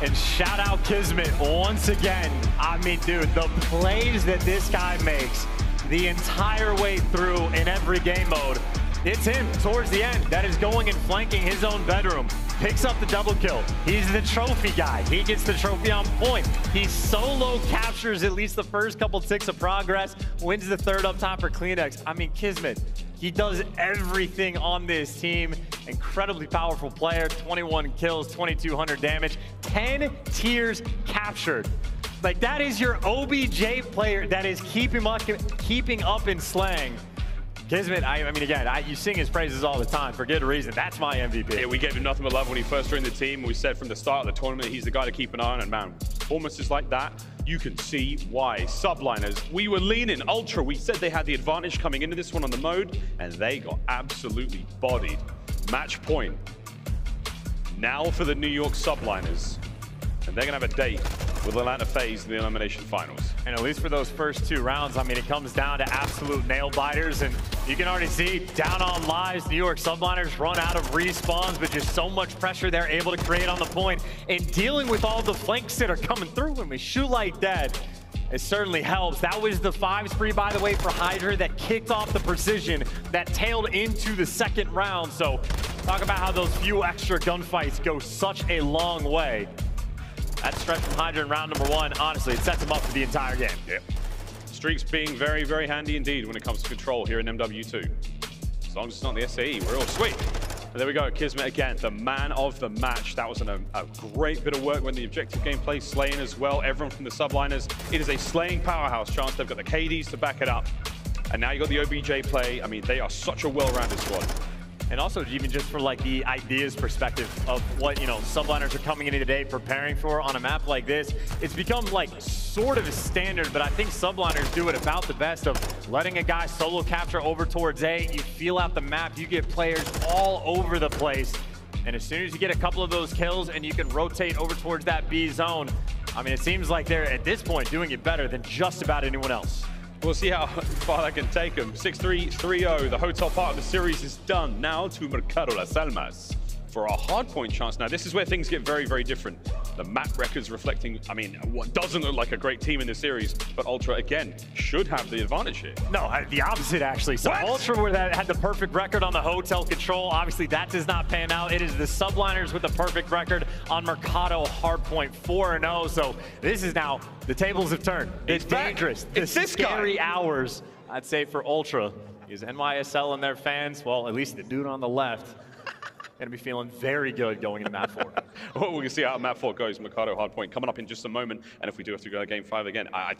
And shout out KiSMET once again. I mean, dude, the plays that this guy makes the entire way through in every game mode. It's him towards the end that is going and flanking his own bedroom. Picks up the double kill. He's the trophy guy. He gets the trophy on point. He solo captures at least the first couple ticks of progress, wins the 3rd up top for KiSMET. I mean, KiSMET, he does everything on this team. Incredibly powerful player, 21 kills, 2,200 damage, 10 tiers captured. Like, that is your OBJ player that is keeping up in slang. KiSMET, I mean, again, you sing his praises all the time for good reason. That's my MVP. Yeah, we gave him nothing but love when he first joined the team. We said from the start of the tournament, he's the guy to keep an eye on. And man, performances like that, you can see why. Subliners, we were leaning Ultra. We said they had the advantage coming into this one on the mode, and they got absolutely bodied. Match point. Now for the New York Subliners. And they're going to have a date with Atlanta FaZe in the Elimination Finals. And at least for those first 2 rounds, I mean, it comes down to absolute nail biters. And you can already see down on lives, New York Subliners run out of respawns, but just so much pressure they're able to create on the point. And dealing with all the flanks that are coming through when we shoot like that, it certainly helps. That was the 5 spree, by the way, for HyDra that kicked off the precision that tailed into the 2nd round. So talk about how those few extra gunfights go such a long way. That stretch from HyDra in round number 1, honestly, it sets him up for the entire game. Yep. Streaks being very, very handy indeed when it comes to control here in MW2. As long as it's not the SAE, we're all sweet. And there we go, KiSMET again, the man of the match. That was a great bit of work when the objective gameplay, slaying as well. Everyone from the Subliners, it is a slaying powerhouse chance. They've got the KDs to back it up. And now you got the OBJ play. I mean, they are such a well-rounded squad. And also, even just for like the ideas perspective of what, you know, Subliners are coming into today preparing for on a map like this, it's become like sort of a standard, but I think Subliners do it about the best of letting a guy solo capture over towards A. You feel out the map, you get players all over the place. And as soon as you get a couple of those kills and you can rotate over towards that B zone, I mean, it seems like they're at this point doing it better than just about anyone else. We'll see how far that can take them. 6-3, 3-0. The hotel part of the series is done. Now to Mercado Las Almas for a hardpoint chance. Now, this is where things get very, very different. The map records reflecting, I mean, what doesn't look like a great team in this series, but Ultra, again, should have the advantage here. No, the opposite, actually. So what? Ultra had the perfect record on the hotel control. Obviously, that does not pan out. It is the Subliners with the perfect record on Mercado hardpoint 4-0. So this is now, the tables have turned. It's dangerous. It's this scary guy. Hours, I'd say, for Ultra. Is NYSL and their fans, well, at least the dude on the left, going to be feeling very good going into map 4. Well, we can see how map 4 goes. Mercado hardpoint coming up in just a moment. And if we do have to go to game 5 again, I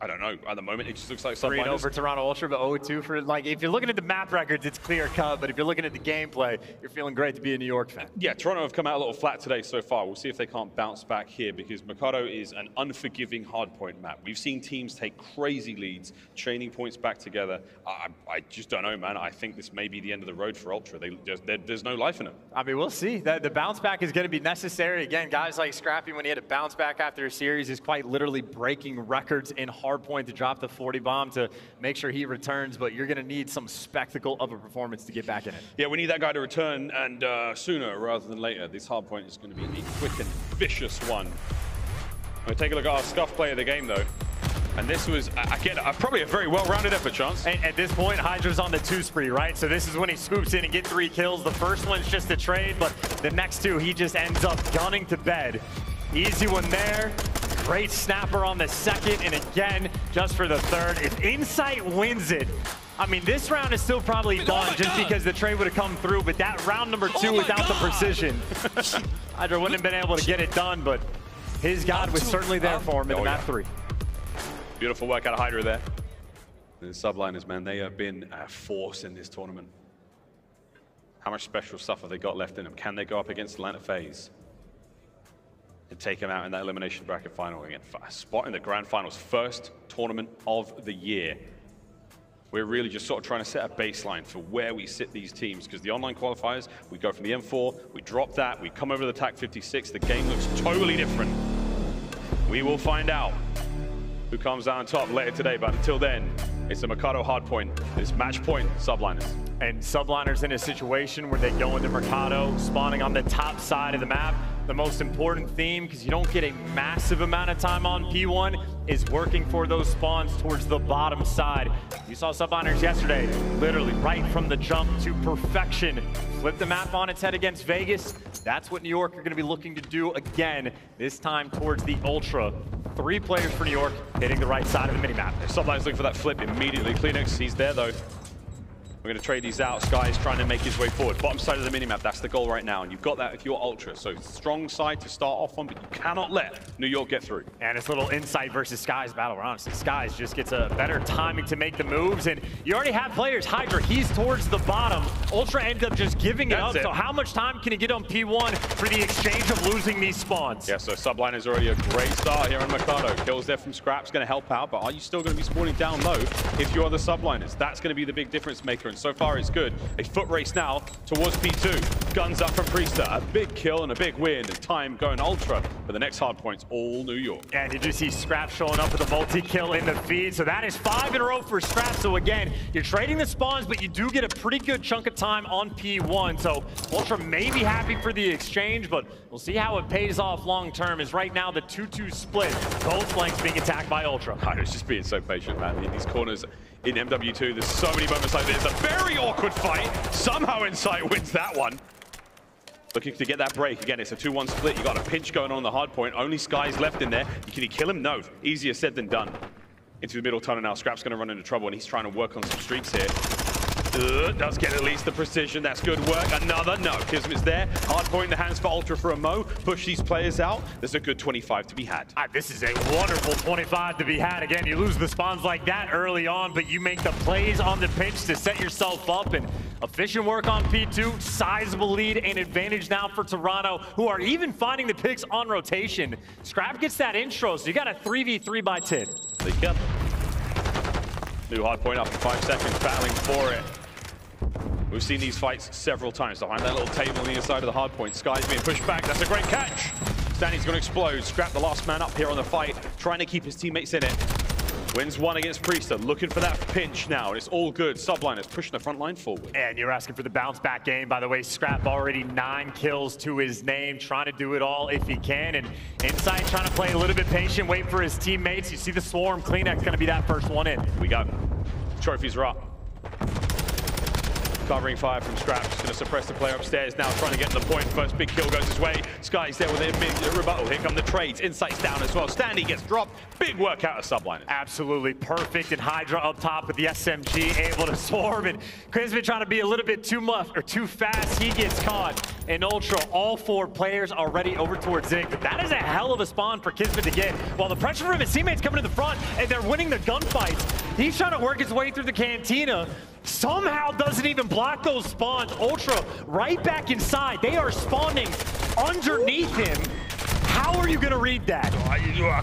don't know. At the moment, it just looks like Subliners. 3-0 for Toronto Ultra, but 0-2 for, like, if you're looking at the map records, it's clear cut. But if you're looking at the gameplay, you're feeling great to be a New York fan. Yeah, Toronto have come out a little flat today so far. We'll see if they can't bounce back here because Mercado is an unforgiving hardpoint map. We've seen teams take crazy leads, chaining points back together. I just don't know, man. I think this may be the end of the road for Ultra. There's no life in them. I mean, we'll see. The bounce back is going to be necessary. Again, guys like Scrappy, when he had to bounce back after a series, is quite literally breaking records in hardpoint to drop the 40 bomb to make sure he returns. But you're going to need some spectacle of a performance to get back in it. Yeah, we need that guy to return, and sooner rather than later. This hardpoint is going to be a quick and vicious one. We'll take a look at our scuff play of the game, though. And this was, again, probably a very well-rounded effort, Chance. At this point, HyDra's on the 2 spree, right? So this is when he swoops in and gets 3 kills. The first one's just a trade, but the next 2, he just ends up gunning to bed. Easy one there. Great snapper on the 2nd, and again, just for the 3rd. If Insight wins it, I mean, this round is still probably done just because the trade would have come through, but that round number 2 without the precision, HyDra wouldn't have been able to get it done, but his God was certainly there for him in the map 3. Beautiful work out of HyDra there. The Subliners, man, they have been a force in this tournament. How much special stuff have they got left in them? Can they go up against Atlanta FaZe and take them out in that elimination bracket final again? A spot in the grand finals, first tournament of the year. We're really just sort of trying to set a baseline for where we sit these teams, because the online qualifiers, we go from the M4, we drop that, we come over to the TAC 56, the game looks totally different. We will find out who comes out on top later today, but until then, it's a Mercado hardpoint. It's match point Subliners. And Subliners in a situation where they go into Mercado, spawning on the top side of the map. The most important theme, because you don't get a massive amount of time on P1, is working for those spawns towards the bottom side. You saw Subliners yesterday, literally right from the jump to perfection. Flip the map on its head against Vegas. That's what New York are going to be looking to do again, this time towards the Ultra. 3 players for New York hitting the right side of the minimap. Subliners looking for that flip immediately. Kleenex, he's there though. We're going to trade these out. Skyz trying to make his way forward. Bottom side of the minimap, that's the goal right now. And you've got that if you're Ultra. So strong side to start off on, but you cannot let New York get through. And it's a little Insight versus Skyz battle, where honestly Skyz just gets a better timing to make the moves. And you already have players. HyDra, he's towards the bottom. Ultra ended up just giving it up. So how much time can he get on P1 for the exchange of losing these spawns? Yeah, so Subliners already a great start here on Mikado. Kills there from Scrap's going to help out, but are you still going to be spawning down low if you're the Subliners? That's going to be the big difference maker, and so far it's good. A foot race now towards P2. Guns up from Priestahh. A big kill and a big win, and time going Ultra. But the next hard point's all New York. And you do see Scrap showing up with a multi-kill in the feed, so that is 5 in a row for Scrap. So again, you're trading the spawns, but you do get a pretty good chunk of time on P1. So Ultra may be happy for the exchange, but we'll see how it pays off long term. Is right now the 2-2 split. Both flanks being attacked by Ultra. HyDra's just being so patient, man. In these corners in MW2, there's so many moments like this. A very awkward fight. Somehow Insight wins that one. Looking to get that break. Again, it's a 2-1 split. You got a pinch going on the hard point. Only Skyz left in there. Can he kill him? No. Easier said than done. Into the middle tunnel now. Scrap's going to run into trouble, and he's trying to work on some streaks here. Does get at least the precision. That's good work. Another. No. KiSMET's there. Hard point in the hands for Ultra for a Mo. Push these players out. There's a good 25 to be had. This is a wonderful 25 to be had. Again, you lose the spawns like that early on, but you make the plays on the pinch to set yourself up, and efficient work on P2. Sizable lead and advantage now for Toronto, who are even finding the picks on rotation. Scrap gets that intro, so you got a 3v3 by 10. They got new hard point up in 5 seconds, battling for it. We've seen these fights several times behind that little table on the inside of the hard point. Skyz being pushed back. That's a great catch. Stanley's going to explode. Scrap the last man up here on the fight, trying to keep his teammates in it. Wins one against Priestahh, looking for that pinch now, and it's all good. Subliners pushing the front line forward. And you're asking for the bounce back game. By the way, Scrap already 9 kills to his name, trying to do it all if he can. And Insight trying to play a little bit patient, wait for his teammates. You see the swarm. KiSMET going to be that first one in. We go. Trophies are up. Covering fire from Scrap, just going to suppress the player upstairs now, trying to get to the point. First big kill goes his way. Skyz there with a rebuttal. Here come the trades. Insight's down as well. Stanley gets dropped. Big work out of Subliners. Absolutely perfect. And HyDra up top with the SMG, able to swarm. And KiSMET trying to be a little bit too much or too fast. He gets caught. And Ultra, all 4 players already over towards Zig. But that is a hell of a spawn for KiSMET to get. While the pressure from his teammates coming to the front, and they're winning the gunfights. He's trying to work his way through the cantina. Somehow doesn't even block those spawns. Ultra right back inside. They are spawning underneath him. How are you going to read that?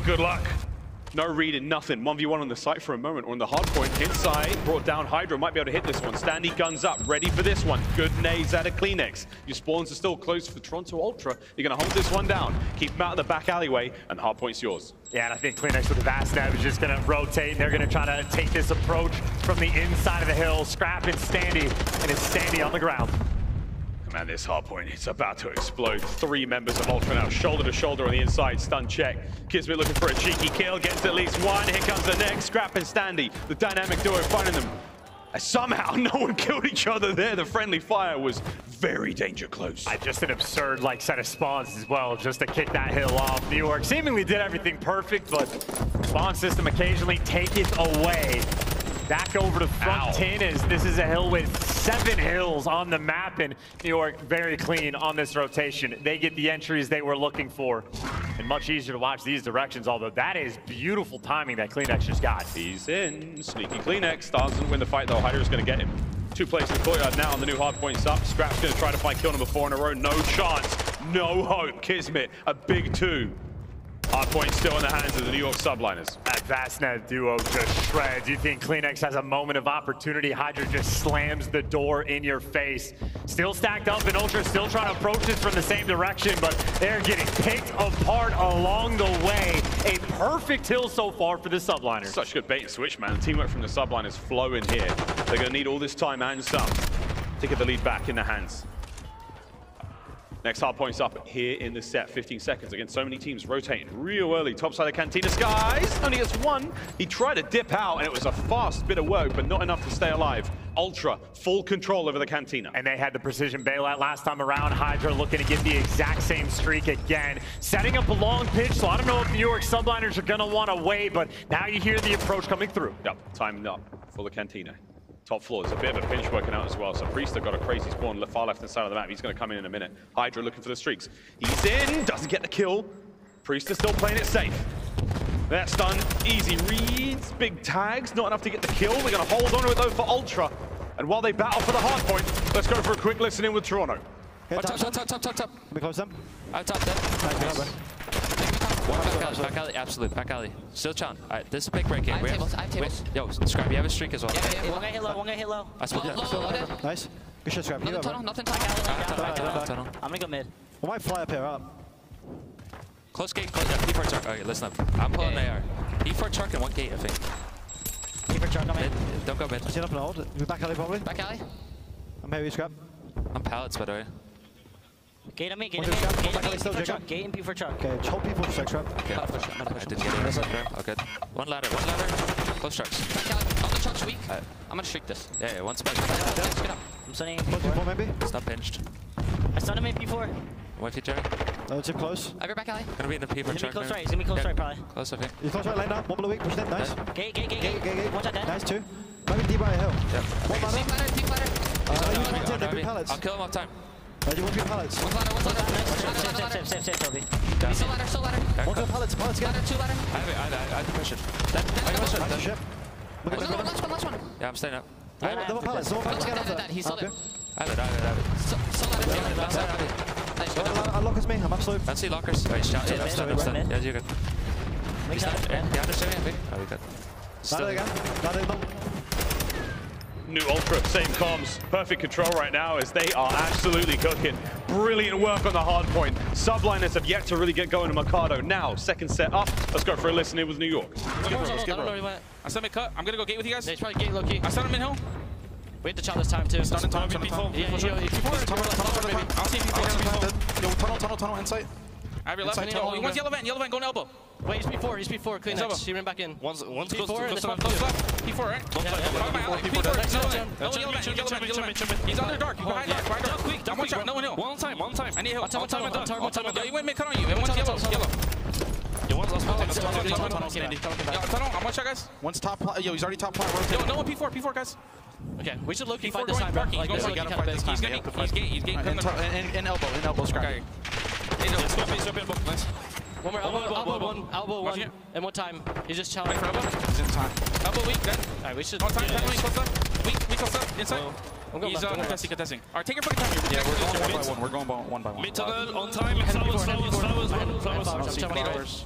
Good luck. No reading, nothing. 1v1 on the site for a moment. We're on the hard point. Inside, brought down HyDra. Might be able to hit this one. Stanley guns up, ready for this one. Good nades out of KiSMET. Your spawns are still close for Toronto Ultra. You're going to hold this one down. Keep them out of the back alleyway, and the hard point's yours. Yeah, and I think KiSMET with the Vastnet is just going to rotate. They're going to try to take this approach from the inside of the hill. Scrap and Standy, and it's Standy on the ground. Man, this hard point, it's about to explode. 3 members of Ultra now, shoulder to shoulder on the inside. Stun check. KiSMET looking for a cheeky kill, gets at least one. Here comes the next. Scrap and Standy, the dynamic duo finding them. Somehow, no one killed each other there. The friendly fire was very danger close. Just an absurd set of spawns as well, just to kick that hill off. New York seemingly did everything perfect, but spawn system occasionally taketh away. Back over to front 10 as this is a hill with 7 hills on the map, and New York very clean on this rotation. They get the entries they were looking for, and much easier to watch these directions, although that is beautiful timing that KiSMET just got. He's in. Sneaky KiSMET. doesn't win the fight though. HyDra's going to get him. 2 plays in the courtyard now, and the new hard point's up. Scrap's going to try to find kill number 4 in a row. No chance. No hope. KiSMET, a big 2. Hard point still in the hands of the New York Subliners. That Vastnet duo just shreds. You think KiSMET has a moment of opportunity. HyDra just slams the door in your face. Still stacked up, and Ultra still trying to approach this from the same direction, but they're getting picked apart along the way. A perfect hill so far for the Subliners. Such good bait and switch, man. The teamwork from the Subliners flowing here. They're going to need all this time and some to get the lead back in their hands. Next hard point's up here in the set. 15 seconds against so many teams rotating real early. Top side of Cantina. Skyz only gets 1. He tried to dip out, and it was a fast bit of work, but not enough to stay alive. Ultra, full control over the Cantina. And they had the precision bailout last time around. HyDra looking to get the exact same streak again. Setting up a long pitch, so I don't know if New York Subliners are going to want to wait, but now you hear the approach coming through. Yep, timed up for the Cantina. Top floor. There's a bit of a pinch working out as well. So Priestahh got a crazy spawn far left-hand side of the map. He's going to come in a minute. HyDra looking for the streaks. He's in, doesn't get the kill. Priestahh still playing it safe. That's done. Easy reads, big tags, not enough to get the kill. We're going to hold on to it though for Ultra. And while they battle for the hard point, let's go for a quick listen in with Toronto. Here, top. We close them. I top that. Back alley, absolute. Back alley. Still challenge. Alright, this is a big break in. I have tables. Yo, Scrap, you have a streak as well. Yeah. One guy hit low. I split it. Nice. Good shit, Scrap. Nothing tunnel. I'm gonna go mid. I might fly up here up. Close gate, close. Yeah, P4 truck. Okay, listen up. I'm pulling AR. P4 truck and one gate, I think. P4 truck, I'm in. Don't go mid. I see it up and hold. We're back alley probably. Back alley. I'm here, Scrap. I'm pallets, by the way. Gate on me. Gate P4 truck. Gate and P4 truck. Okay, hold P4 truck, Scrap. Okay. I didn't get it. Oh, good. One ladder. Close trucks. Back alley. On the truck's weak. I'm gonna streak this. Yeah, one spec. I'm stunning P4 maybe? It's not pinched. I stunned him in P4. One feet, Jerry. Tip close. I have your back alley. Gonna be in the P4 truck. He's gonna be close right, probably. Close, I think. He's close right, lane down. One below weak, push in. Nice. Gate. Watch out, dead. Nice, two. Maybe deep right hill. Yep. One ladder. Deep ladder. They'll be pallets. I'll kill him off time. You want to be pallets? One ladder. Safe, Toby. Still ladder. One go pallets, two ladder. I have to push it. Nice ship. Last one. Yeah, I'm staying up. Double pallets, He's still there. I have it. Still ladder. Unlock us me, I'm absolute. Don't see lockers. Oh, he's shot. Yeah, I'm stunned. Yeah, you're good. Make shot. Yeah, understand me, I think. Oh, you're good. Ladder again. Ladder. New Ultra, same comms. Perfect control right now as they are absolutely cooking. Brilliant work on the hard point. Subliners have yet to really get going to Mercado. Now, second set up. Let's go for a listen in with New York. I sent him cut. I'm gonna go gate with you guys. He's probably gate low key. I sent him in hill. We hit the shot this time too. Stun in time. Yeah, I'll see if you tunnel insight. I have your left. One's yellow van, go to elbow. Wait, he's P4. Clean up. He ran back in. One's P4, close left. P4, right? P4. He's under dark. Behind dark. Quick. One shot. No one hill. One time. I need hill. One time. He went mid cut on you. And one's yellow. Tunnel. I'm one shot, guys. One's top plot. Yo, he's already top plot. Yo, no one P4, guys. Okay, we should look P4 this time. He's in elbow. Scrap. Nice. One more elbow one, and one time. He's just challenging for elbow. He's in time. Elbow weak, dead. Alright, we should. One time, close up. Weak, close up. Inside. He's contesting. Alright, take your fucking time. Yeah, we're going one by one. Mid tunnel, on time. Flowers.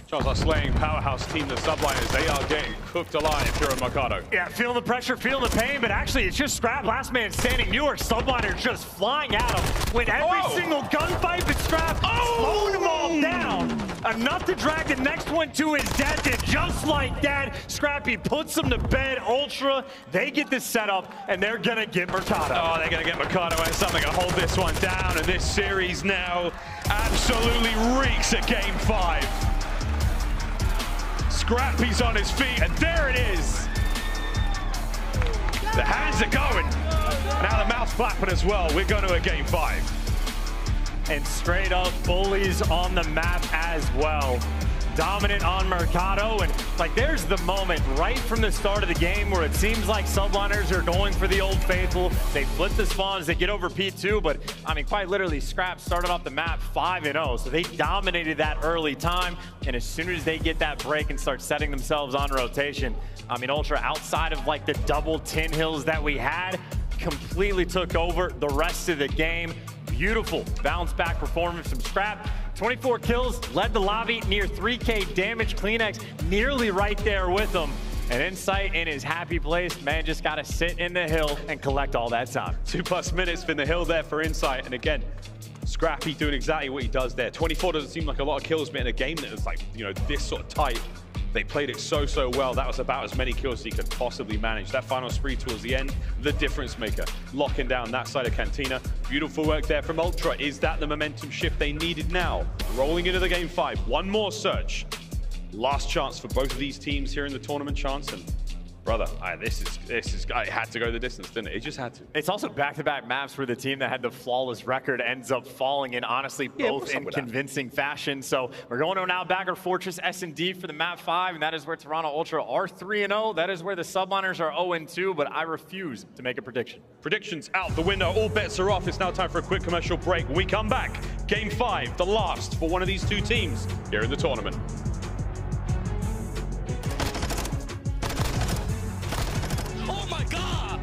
Charles are slaying powerhouse team, the Subliners. They are getting cooked alive here in Mercado. Yeah, feeling the pressure, feeling the pain, but actually it's just Scrap, last man standing. York Subliners just flying at him. With every single gunfight, but Scrap slowing them all down. Enough to drag the next one to his death, and just like that, Scrappy puts them to bed. Ultra, they get this setup, and they're gonna get Mercado. Oh, they're gonna get Mercado and something to hold this one down, and this series now absolutely reeks at Game 5. Scrappy's on his feet, and there it is. The hands are going. Now the mouth's flapping as well. We're going to a Game 5. And straight up bullies on the map as well. Dominant on Mercado, and like there's the moment right from the start of the game where it seems like Subliners are going for the old faithful. They flip the spawns, they get over P2, but I mean quite literally Scrap started off the map 5-0, so they dominated that early time, and as soon as they get that break and start setting themselves on rotation, I mean Ultra, outside of like the double 10 hills that we had, completely took over the rest of the game. Beautiful bounce back performance from Scrap. 24 kills, led the lobby, near 3K damage. KiSMET nearly right there with him. And Insight in his happy place, man, just gotta sit in the hill and collect all that time. 2+ minutes in the hill there for Insight, and again, Scrappy doing exactly what he does there. 24 doesn't seem like a lot of kills, but in a game that is like, you know, this sort of tight, they played it so well. That was about as many kills as he could possibly manage. That final spree towards the end, the difference maker. Locking down that side of Cantina. Beautiful work there from Ultra. Is that the momentum shift they needed now? Rolling into the Game 5. One more search. Last chance for both of these teams here in the tournament chance. And brother, this is. I had to go the distance, didn't it? It just had to. It's also back-to-back maps where the team that had the flawless record ends up falling in, honestly, both in convincing fashion. So we're going to now Bagger Fortress S&D for the map 5, and that is where Toronto Ultra are 3-0. That is where the Subliners are 0-2, but I refuse to make a prediction. Predictions out the window. All bets are off. It's now time for a quick commercial break. When we come back, Game 5, the last for one of these two teams here in the tournament. Oh my God!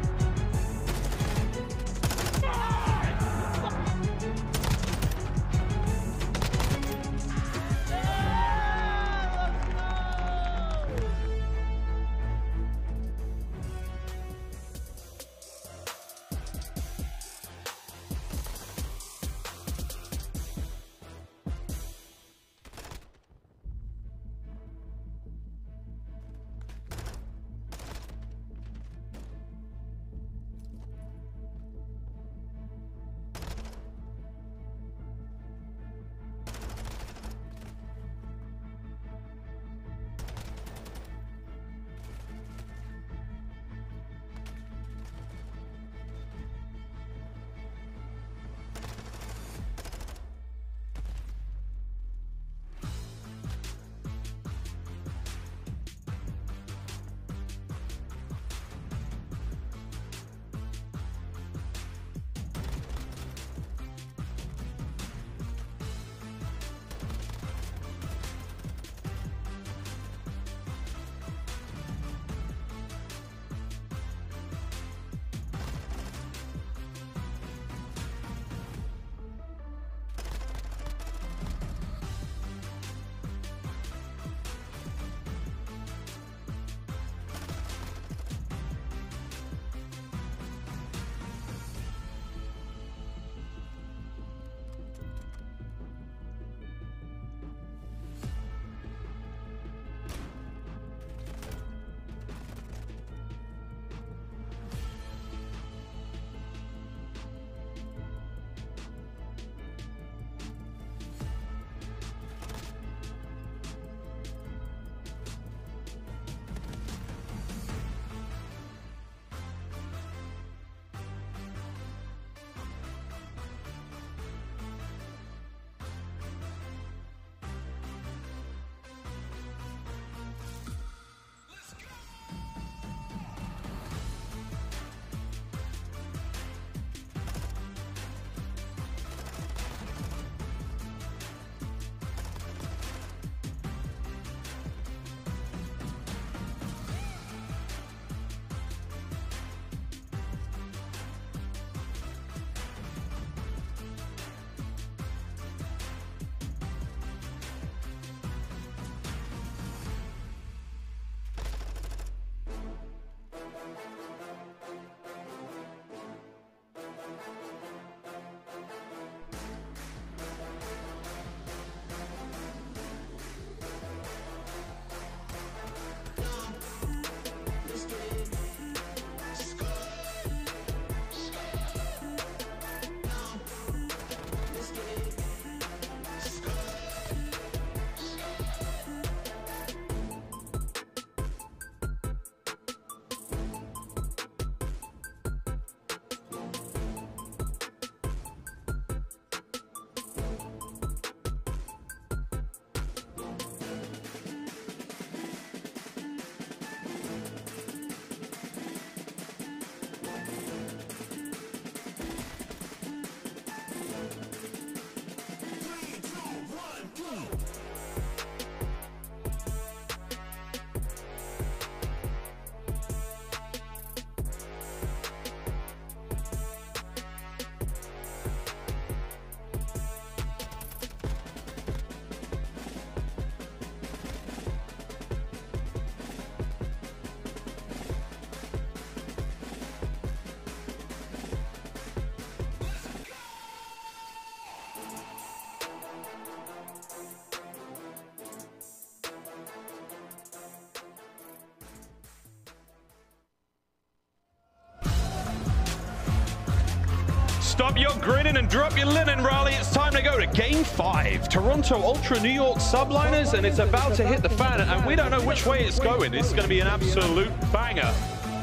Stop your grinning and drop your linen, Raleigh. It's time to go to Game 5. Toronto Ultra New York Subliners, and it's about to hit the fan, and we don't know which way it's going. This is going to be an absolute banger.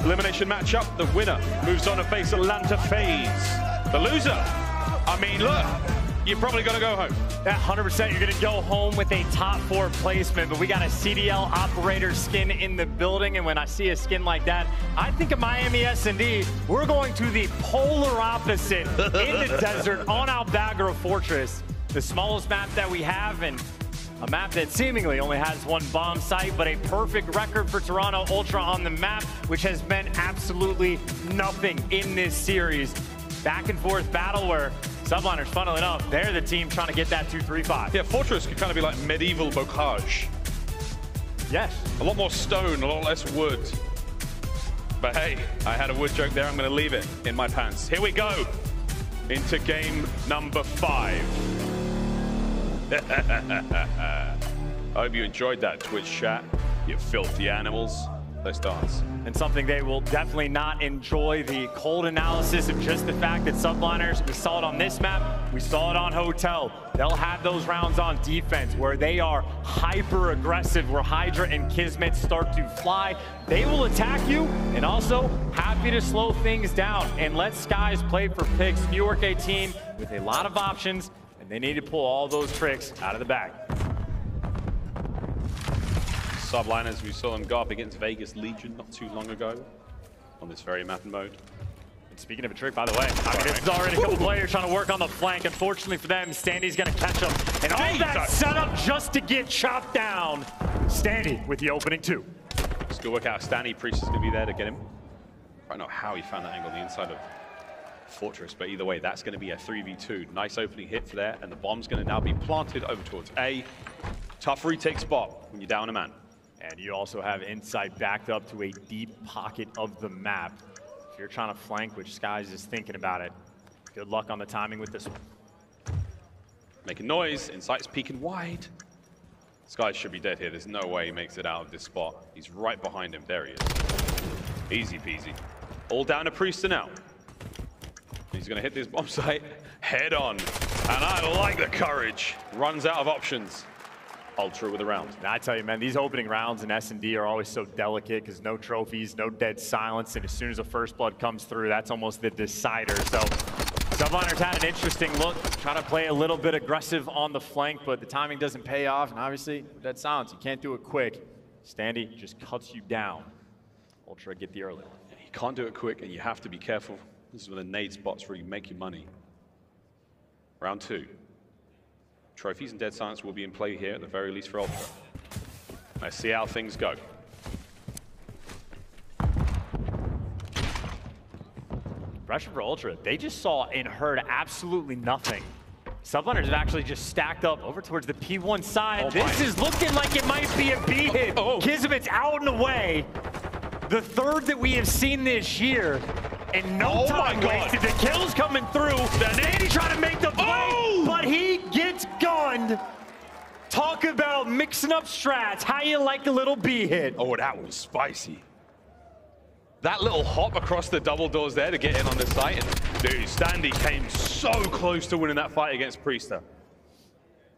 Elimination matchup. The winner moves on to face Atlanta FaZe. The loser, I mean, look, you're probably going to go home. Yeah, 100%. You're going to go home with a top 4 placement, but we got a CDL operator skin in the building, and when I see a skin like that, I think of Miami S&D. We're going to the polar opposite in the desert on aBeZy Fortress, the smallest map that we have, and a map that seemingly only has one bomb site, but a perfect record for Toronto Ultra on the map, which has meant absolutely nothing in this series. Back and forth battle where Subliners, funnily enough, they're the team trying to get that 2-3-5. Yeah, Fortress could kind of be like medieval bocage. Yes. A lot more stone, a lot less wood. But hey, I had a wood joke there. I'm going to leave it in my pants. Here we go into game number 5. I hope you enjoyed that Twitch chat, you filthy animals. Let's dance. And something they will definitely not enjoy, the cold analysis of just the fact that Subliners, we saw it on this map, we saw it on Hotel. They'll have those rounds on defense where they are hyper aggressive, where HyDra and KiSMET start to fly. They will attack you, and also happy to slow things down and let Skyz play for picks. New York a team with a lot of options, and they need to pull all those tricks out of the bag. Subliners, we saw them go up against Vegas Legion not too long ago on this very map and mode. And speaking of a trick, by the way, I mean, this is already a couple players trying to work on the flank. Unfortunately for them, Standy's going to catch them. And all that setup just to get chopped down. Standy with the opening 2. It's good work out. Standy, Priestahh is going to be there to get him. I don't know how he found that angle on the inside of Fortress, but either way, that's going to be a 3v2. Nice opening hit for there, and the bomb's going to now be planted over towards A. Tough retake spot when you're down a man. And you also have insight backed up to a deep pocket of the map. If you're trying to flank, which Skyz is thinking about it, good luck on the timing with this one. Making noise, Insight's peeking wide. Skyz should be dead here. There's no way he makes it out of this spot. He's right behind him. There he is. Easy peasy. All down to Priestahh now. He's going to hit this bomb site head on. And I like the courage. Runs out of options. Ultra with a round. And I tell you, man, these opening rounds in S&D are always so delicate because no trophies, no dead silence, and as soon as a first blood comes through, that's almost the decider. So Subliners had an interesting look, trying to play a little bit aggressive on the flank, but the timing doesn't pay off, and obviously, dead silence, you can't do it quick. Standy just cuts you down. Ultra get the early one. You can't do it quick, and you have to be careful. This is when the nade spots really make you money. Round 2. Trophies and dead silence will be in play here, at the very least for Ultra. Let's see how things go. Pressure for Ultra. They just saw and heard absolutely nothing. Subliners have actually just stacked up over towards the P1 side. Oh, this is looking like it might be a B hit. KiSMET's out and away. The 3rd that we have seen this year. And no time wasted. The kill's coming through. Nastie trying to make the play, but he gets gunned. Talk about mixing up strats. How you like a little B hit? Oh, that was spicy. That little hop across the double doors there to get in on the site. And dude, Standy came so close to winning that fight against Priestahh.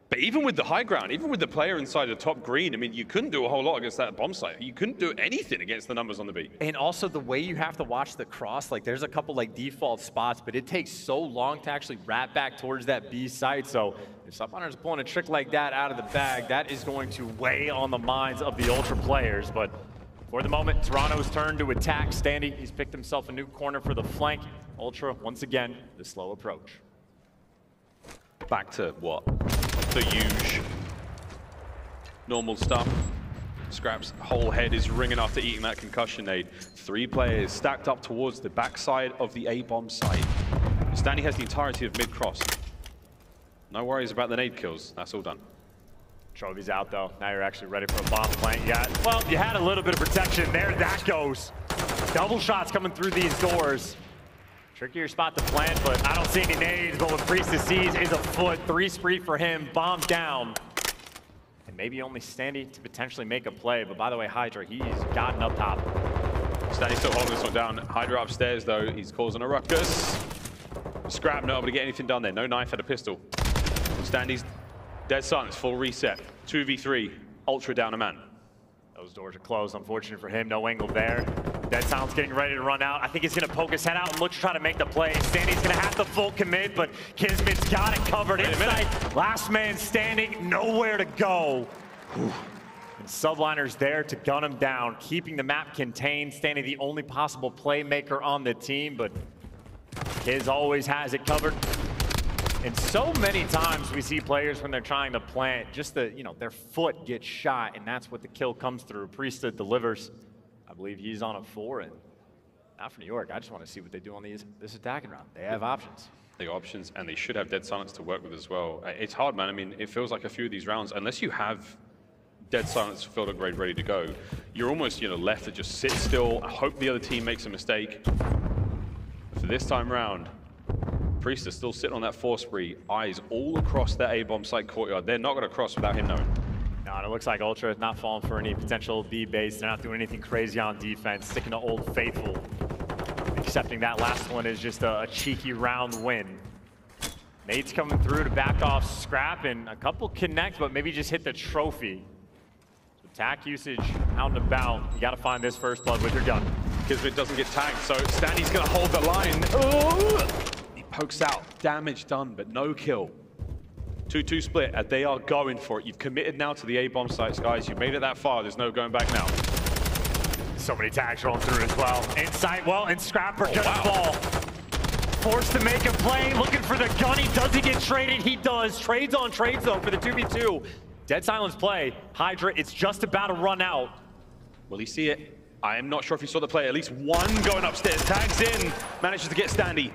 But even with the high ground, even with the player inside the top green, I mean, you couldn't do a whole lot against that bomb site. You couldn't do anything against the numbers on the B. And also the way you have to watch the cross, like there's a couple like default spots, but it takes so long to actually wrap back towards that B site. So if Subliners are pulling a trick like that out of the bag, that is going to weigh on the minds of the Ultra players. But for the moment, Toronto's turn to attack. Standy, he's picked himself a new corner for the flank. Ultra, once again, the slow approach. Back to what? The huge normal stuff. Scrap's whole head is ringing after eating that concussion nade. 3 players stacked up towards the backside of the A-bomb site. Standy has the entirety of mid-cross. No worries about the nade kills. That's all done. Trophy's out though. Now you're actually ready for a bomb plant. Well, you had a little bit of protection. There that goes. Double shots coming through these doors. Trickier spot to plant, but I don't see any nades. But what Priestahh sees is a foot. 3 spree for him. Bomb down. And maybe only Standy to potentially make a play. But by the way, HyDra, he's gotten up top. Standy still holding this one down. HyDra upstairs, though. He's causing a ruckus. Scrap not able to get anything done there. No knife at a pistol. Standy's dead silence, full reset. 2v3, Ultra down a man. Those doors are closed, unfortunate for him. No angle there. Dead Silence getting ready to run out. I think he's going to poke his head out and look to try to make the play. Standy's going to have to full commit, but KiSMET's got it covered inside. Last man standing, nowhere to go. And Subliners there to gun him down, keeping the map contained. Standy the only possible playmaker on the team, but Kiz always has it covered. And so many times we see players when they're trying to plant, just their foot gets shot, and that's what the kill comes through. Priestahh delivers. I believe he's on a 4, and not for New York. I just want to see what they do on this attacking round. They have options. They got options, and they should have Dead Silence to work with as well. It's hard, man. I mean, it feels like a few of these rounds, unless you have Dead Silence field upgrade ready to go, you're almost left to just sit still, hope the other team makes a mistake. For this time round, Priestahh still sitting on that 4 spree, eyes all across that A-bomb site courtyard. They're not going to cross without him knowing. No, and it looks like Ultra is not falling for any potential B base. They're not doing anything crazy on defense, sticking to Old Faithful. Accepting that last one is just a cheeky round win. Nate's coming through to back off Scrap, and a couple connect, but maybe just hit the trophy. So attack usage out and about. You got to find this first blood with your gun. KiSMET doesn't get tagged, so Standy's going to hold the line. Ooh! Pokes out, damage done, but no kill. 2-2 split, and they are going for it. You've committed now to the A-bomb sites, guys. You've made it that far, there's no going back now. So many tags rolling through as well. Insight, well, and Scrapper gonna fall. Forced to make a play, looking for the gunny. Does he get traded? He does. Trades on trades, though, for the 2v2. Dead Silence play. HyDra, it's just about to run out. Will he see it? I am not sure if he saw the play. At least one going upstairs. Tags in, manages to get Standy.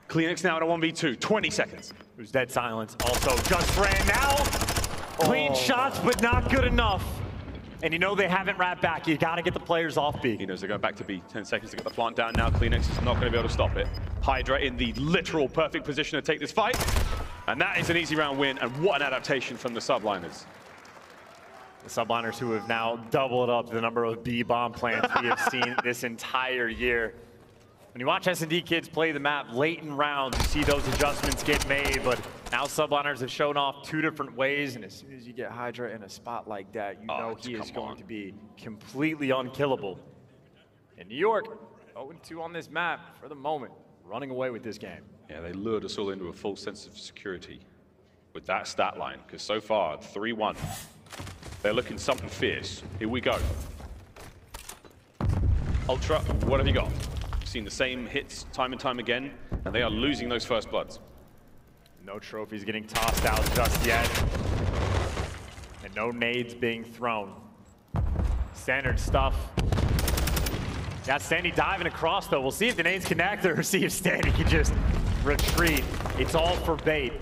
KiSMET now at a 1v2, 20 seconds. Who's Dead Silence also just ran out. Clean shots, but not good enough. And they haven't wrapped back. You gotta get the players off B. He knows they're going back to B. 10 seconds to get the plant down now. KiSMET is not gonna be able to stop it. HyDra in the literal perfect position to take this fight. And that is an easy round win, and what an adaptation from the Subliners. The Subliners who have now doubled up the number of B bomb plants we have seen this entire year. When you watch S&D kids play the map late in rounds, you see those adjustments get made, but now Subliners have shown off 2 different ways, and as soon as you get HyDra in a spot like that, you know he is going to be completely unkillable. And New York, 0-2 on this map for the moment, running away with this game. Yeah, they lured us all into a false sense of security with that stat line, because so far, 3-1. They're looking something fierce. Here we go. Ultra, what have you got? Seen the same hits time and time again, and they are losing those first bloods. No trophies getting tossed out just yet, and no nades being thrown. Standard stuff. Got Standy diving across, though. We'll see if the nades connect or see if Standy can just retreat. It's all for bait.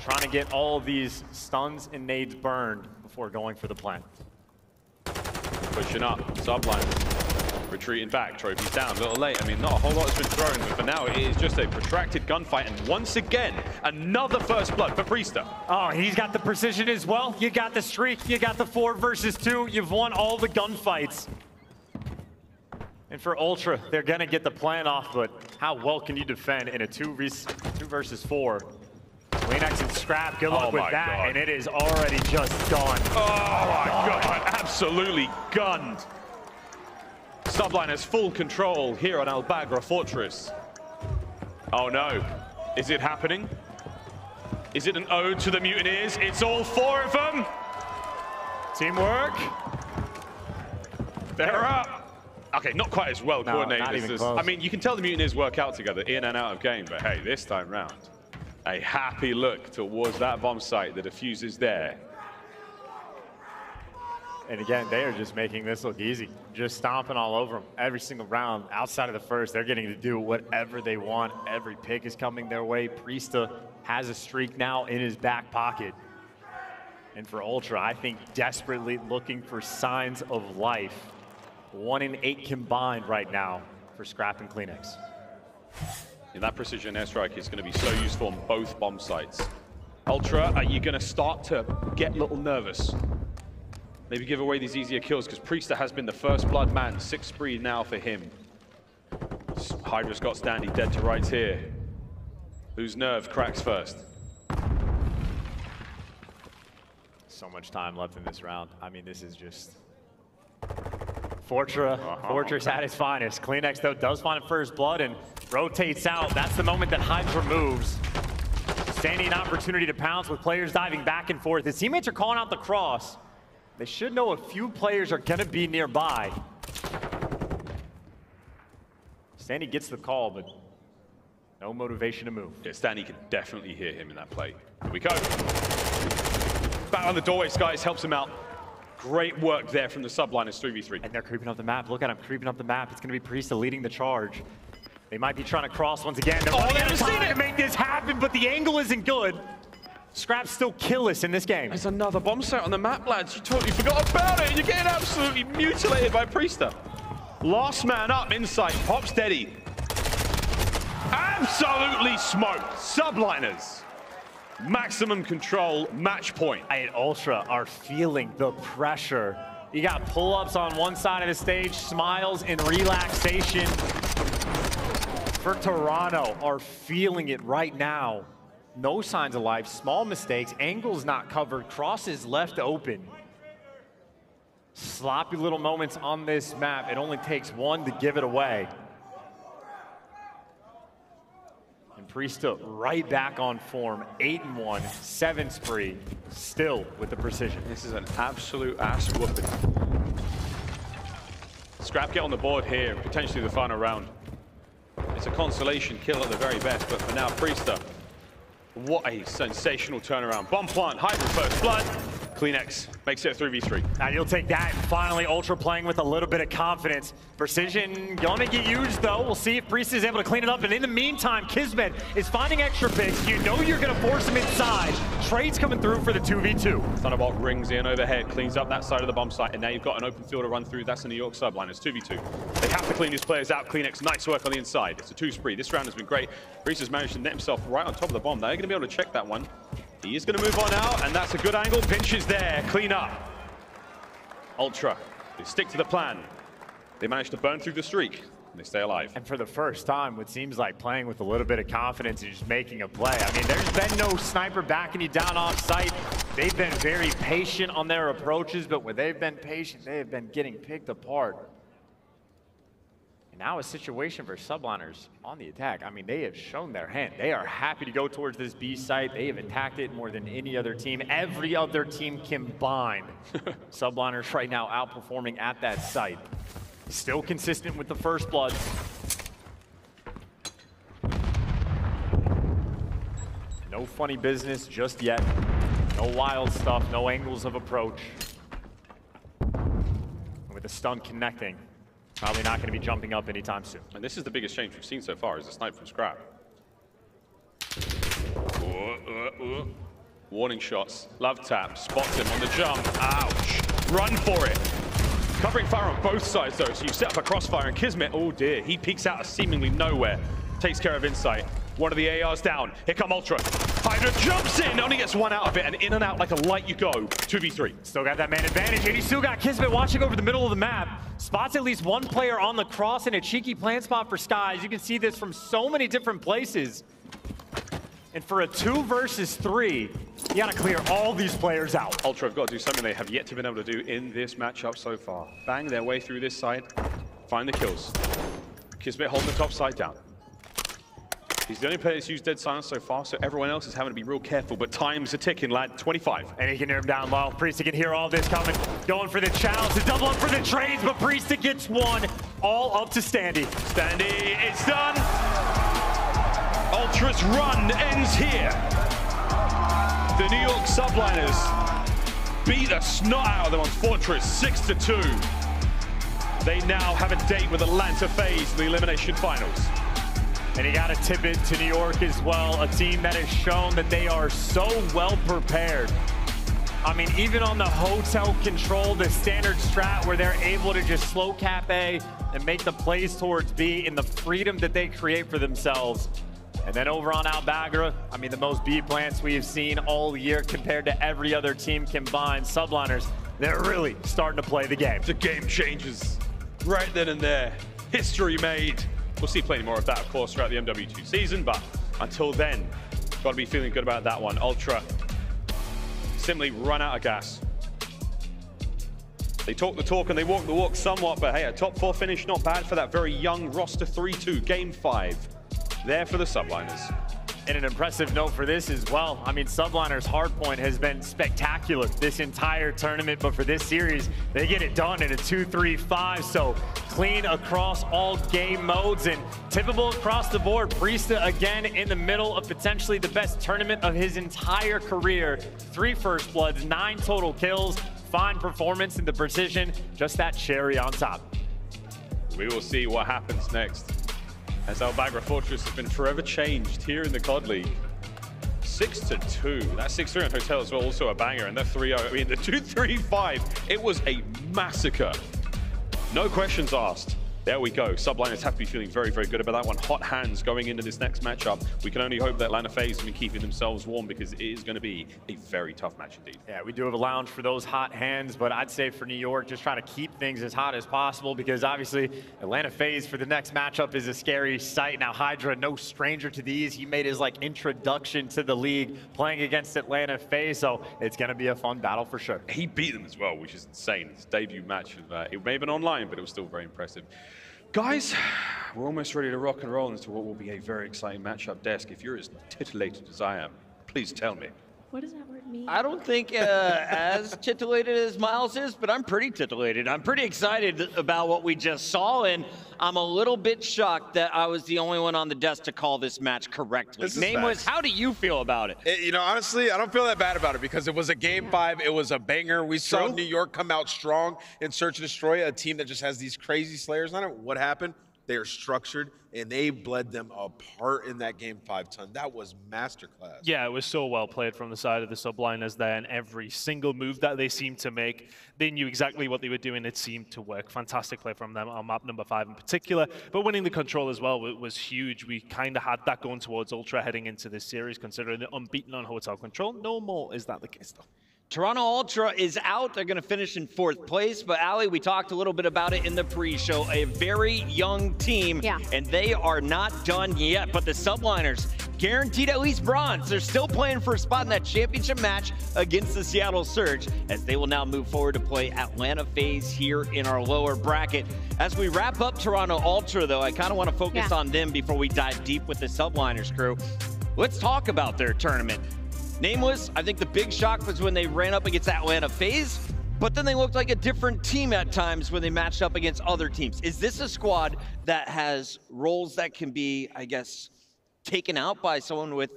Trying to get all of these stuns and nades burned before going for the plant. Pushing up, Subliners. Retreating back, trophies down, a little late. I mean, not a whole lot has been thrown, but for now it is just a protracted gunfight. And once again, another first blood for Priestahh. Oh, he's got the precision as well. You got the streak, you got the 4 versus 2. You've won all the gunfights. And for Ultra, they're gonna get the plan off, but how well can you defend in a 2 versus 4? KiSMET and Scrap, good luck with that, and it is already just done. Oh my God, absolutely gunned. Subliners full control here on Al-Bagra Fortress. Oh no, is it happening? Is it an ode to the Mutineers? It's all 4 of them. Teamwork. They're up. Okay, not quite as well coordinated as this. I mean, you can tell the Mutineers work out together in and out of game, but hey, this time round, a happy look towards that bomb site. The defuse is there. And again, they are just making this look easy. Just stomping all over them every single round. Outside of the first, they're getting to do whatever they want. Every pick is coming their way. Priestahh has a streak now in his back pocket. And for Ultra, I think desperately looking for signs of life. 1 in 8 combined right now for Scrap and KiSMET. And that precision airstrike is going to be so useful on both bomb sites. Ultra, are you going to start to get a little nervous? Maybe give away these easier kills, because Priestahh has been the first blood man. 6 spree now for him. HyDra's got Standy dead to rights here. Whose nerve cracks first? So much time left in this round. I mean, this is just Fortress at his finest. KiSMET, though, does find first blood and rotates out. That's the moment that HyDra moves. Standing an opportunity to pounce with players diving back and forth. His teammates are calling out the cross. They should know a few players are going to be nearby. Standy gets the call, but no motivation to move. Yeah, Standy can definitely hear him in that play. Here we go. Back on the doorway, Skyz helps him out. Great work there from the Subliners 3v3. And they're creeping up the map. Look at him creeping up the map. It's going to be Priestahh leading the charge. They might be trying to cross once again. They're running out of time to make this happen, but the angle isn't good. Scrap's still killless in this game. There's another bomb site on the map, lads. You totally forgot about it. You're getting absolutely mutilated by Priestahh. Last man up inside. Pop steady. Absolutely smoked. Subliners. Maximum control, match point. And Ultra are feeling the pressure. You got pull-ups on one side of the stage, smiles and relaxation. For Toronto are feeling it right now. No signs of life, small mistakes, angles not covered, crosses left open. Sloppy little moments on this map. It only takes one to give it away. And Priestahh right back on form, 8-1, 7 spree, still with the precision. This is an absolute ass whooping. Scrap get on the board here, potentially the final round. It's a consolation kill at the very best, but for now, Priestahh, what a sensational turnaround. Bomb plant, HyDra first blood. KiSMET makes it a 3v3. Now you'll take that. Finally, Ultra playing with a little bit of confidence. Precision gonna get used though. We'll see if Priestahh is able to clean it up. And in the meantime, KiSMET is finding extra picks. You know you're gonna force him inside. Trades coming through for the 2v2. Thunderbolt rings in overhead, cleans up that side of the bomb site, and now you've got an open field to run through. That's the New York Subliners, 2v2. They have to clean these players out. KiSMET, nice work on the inside. It's a 2 spree. This round has been great. Priestah's managed to net himself right on top of the bomb. They're gonna be able to check that one. He is going to move on out, and that's a good angle. Pinch is there. Clean up. Ultra, they stick to the plan. They managed to burn through the streak, and they stay alive. And for the first time, what seems like playing with a little bit of confidence and just making a play. I mean, there's been no sniper backing you down off site. They've been very patient on their approaches, but when they've been patient, they have been getting picked apart. And now a situation for Subliners on the attack. I mean, they have shown their hand. They are happy to go towards this B site. They have attacked it more than any other team. Every other team combined. Subliners right now outperforming at that site. Still consistent with the first blood. No funny business just yet. No wild stuff, no angles of approach. And with the stun connecting, probably not going to be jumping up anytime soon. And this is the biggest change we've seen so far, is the snipe from Scrap. Warning shots, love tap, spots him on the jump. Ouch. Run for it. Covering fire on both sides though, so you set up a crossfire, and KiSMET, oh dear, he peeks out of seemingly nowhere. Takes care of Insight. One of the ARs down. Here come Ultra. HyDra jumps in, only gets one out of it, and in and out like a light you go. 2v3. Still got that man advantage, and he still got KiSMET watching over the middle of the map. Spots at least one player on the cross in a cheeky plant spot for Skyz. You can see this from so many different places. And for a 2 versus 3, you gotta clear all these players out. Ultra have got to do something they have yet to been able to do in this matchup so far. Bang their way through this side, find the kills. KiSMET holding the top side down. He's the only player that's used dead silence so far, so everyone else is having to be real careful, but time's a ticking, lad. 25. And he can hear him down low. Priestahh can hear all this coming. Going for the challenge to double up for the trades, but Priestahh gets one. All up to Standy. Standy, it's done. Ultra's run ends here. The New York Subliners beat the snot out of them on Fortress 6-2. They now have a date with Atlanta FaZe in the Elimination Finals. And you got to tip it to New York as well, a team that has shown that they are so well prepared. I mean, even on the hotel control, the standard strat where they're able to just slow cap A and make the plays towards B in the freedom that they create for themselves. And then over on aBeZy, I mean, the most B plants we have seen all year compared to every other team combined. Subliners, they're really starting to play the game. The game changes right then and there. History made. We'll see plenty more of that, of course, throughout the MW2 season, but until then, got to be feeling good about that one. Ultra simply run out of gas. They talk the talk and they walk the walk somewhat, but hey, a top 4 finish, not bad for that very young roster. 3-2, game 5 there for the Subliners. And an impressive note for this as well. I mean, Subliners' hardpoint has been spectacular this entire tournament, but for this series, they get it done in a 2-3-5. So clean across all game modes and typical across the board. Priestahh again in the middle of potentially the best tournament of his entire career. 3 first bloods, 9 total kills. Fine performance and the precision, just that cherry on top. We will see what happens next, as Al-Bagra Fortress has been forever changed here in the COD League. 6-2. That 6-3 on Hotel as well, also a banger, and the 3-0. I mean, the 2-3-5, it was a massacre. No questions asked. There we go. Subliners have to be feeling very, very good about that one. Hot hands going into this next matchup. We can only hope that Atlanta FaZe will be keeping themselves warm, because it is going to be a very tough match indeed. Yeah, we do have a lounge for those hot hands, but I'd say for New York, just trying to keep things as hot as possible, because obviously Atlanta FaZe for the next matchup is a scary sight. Now HyDra, no stranger to these. He made his introduction to the league playing against Atlanta FaZe, so it's going to be a fun battle for sure. He beat them as well, which is insane. His debut match, it may have been online, but it was still very impressive. Guys, we're almost ready to rock and roll into what will be a very exciting matchup. Desk, if you're as titillated as I am, please tell me. What does that word mean? I don't think as titillated as Miles is, but I'm pretty titillated. I'm pretty excited about what we just saw, and I'm a little bit shocked that I was the only one on the desk to call this match correctly. Nameless, how do you feel about it? You know, honestly, I don't feel that bad about it, because it was a game 5. It was a banger. We saw New York come out strong in Search and Destroy, a team that just has these crazy slayers on it. What happened? They are structured, and they bled them apart in that game 5 ton. That was masterclass. Yeah, it was so well played from the side of the Subliners there, and every single move that they seemed to make, they knew exactly what they were doing. It seemed to work. Fantastic play from them on map number 5 in particular, but winning the control as well was huge. We kind of had that going towards Ultra heading into this series, considering they're unbeaten on hotel control. No more is that the case, though. Toronto Ultra is out. They're going to finish in 4th place. But, aLLeY, we talked a little bit about it in the pre-show. A very young team, and they are not done yet. But the Subliners guaranteed at least bronze. They're still playing for a spot in that championship match against the Seattle Surge, as they will now move forward to play Atlanta FaZe here in our lower bracket. As we wrap up Toronto Ultra, though, I kind of want to focus on them before we dive deep with the Subliners crew. Let's talk about their tournament. Nameless, I think the big shock was when they ran up against Atlanta FaZe, but then they looked like a different team at times when they matched up against other teams. Is this a squad that has roles that can be, I guess, taken out by someone with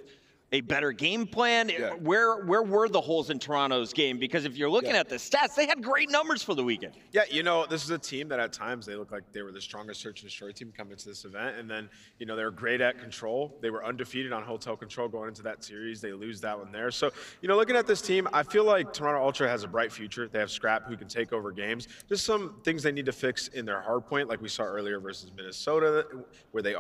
a better game plan? Where were the holes in Toronto's game? Because if you're looking at the stats, they had great numbers for the weekend. Yeah, you know, this is a team that at times they look like they were the strongest Search and Destroy team coming to this event. And then, you know, they were great at control. They were undefeated on hotel control going into that series. They lose that one there. So, you know, looking at this team, I feel like Toronto Ultra has a bright future. They have Scrap who can take over games. Just some things they need to fix in their hard point, like we saw earlier versus Minnesota, where they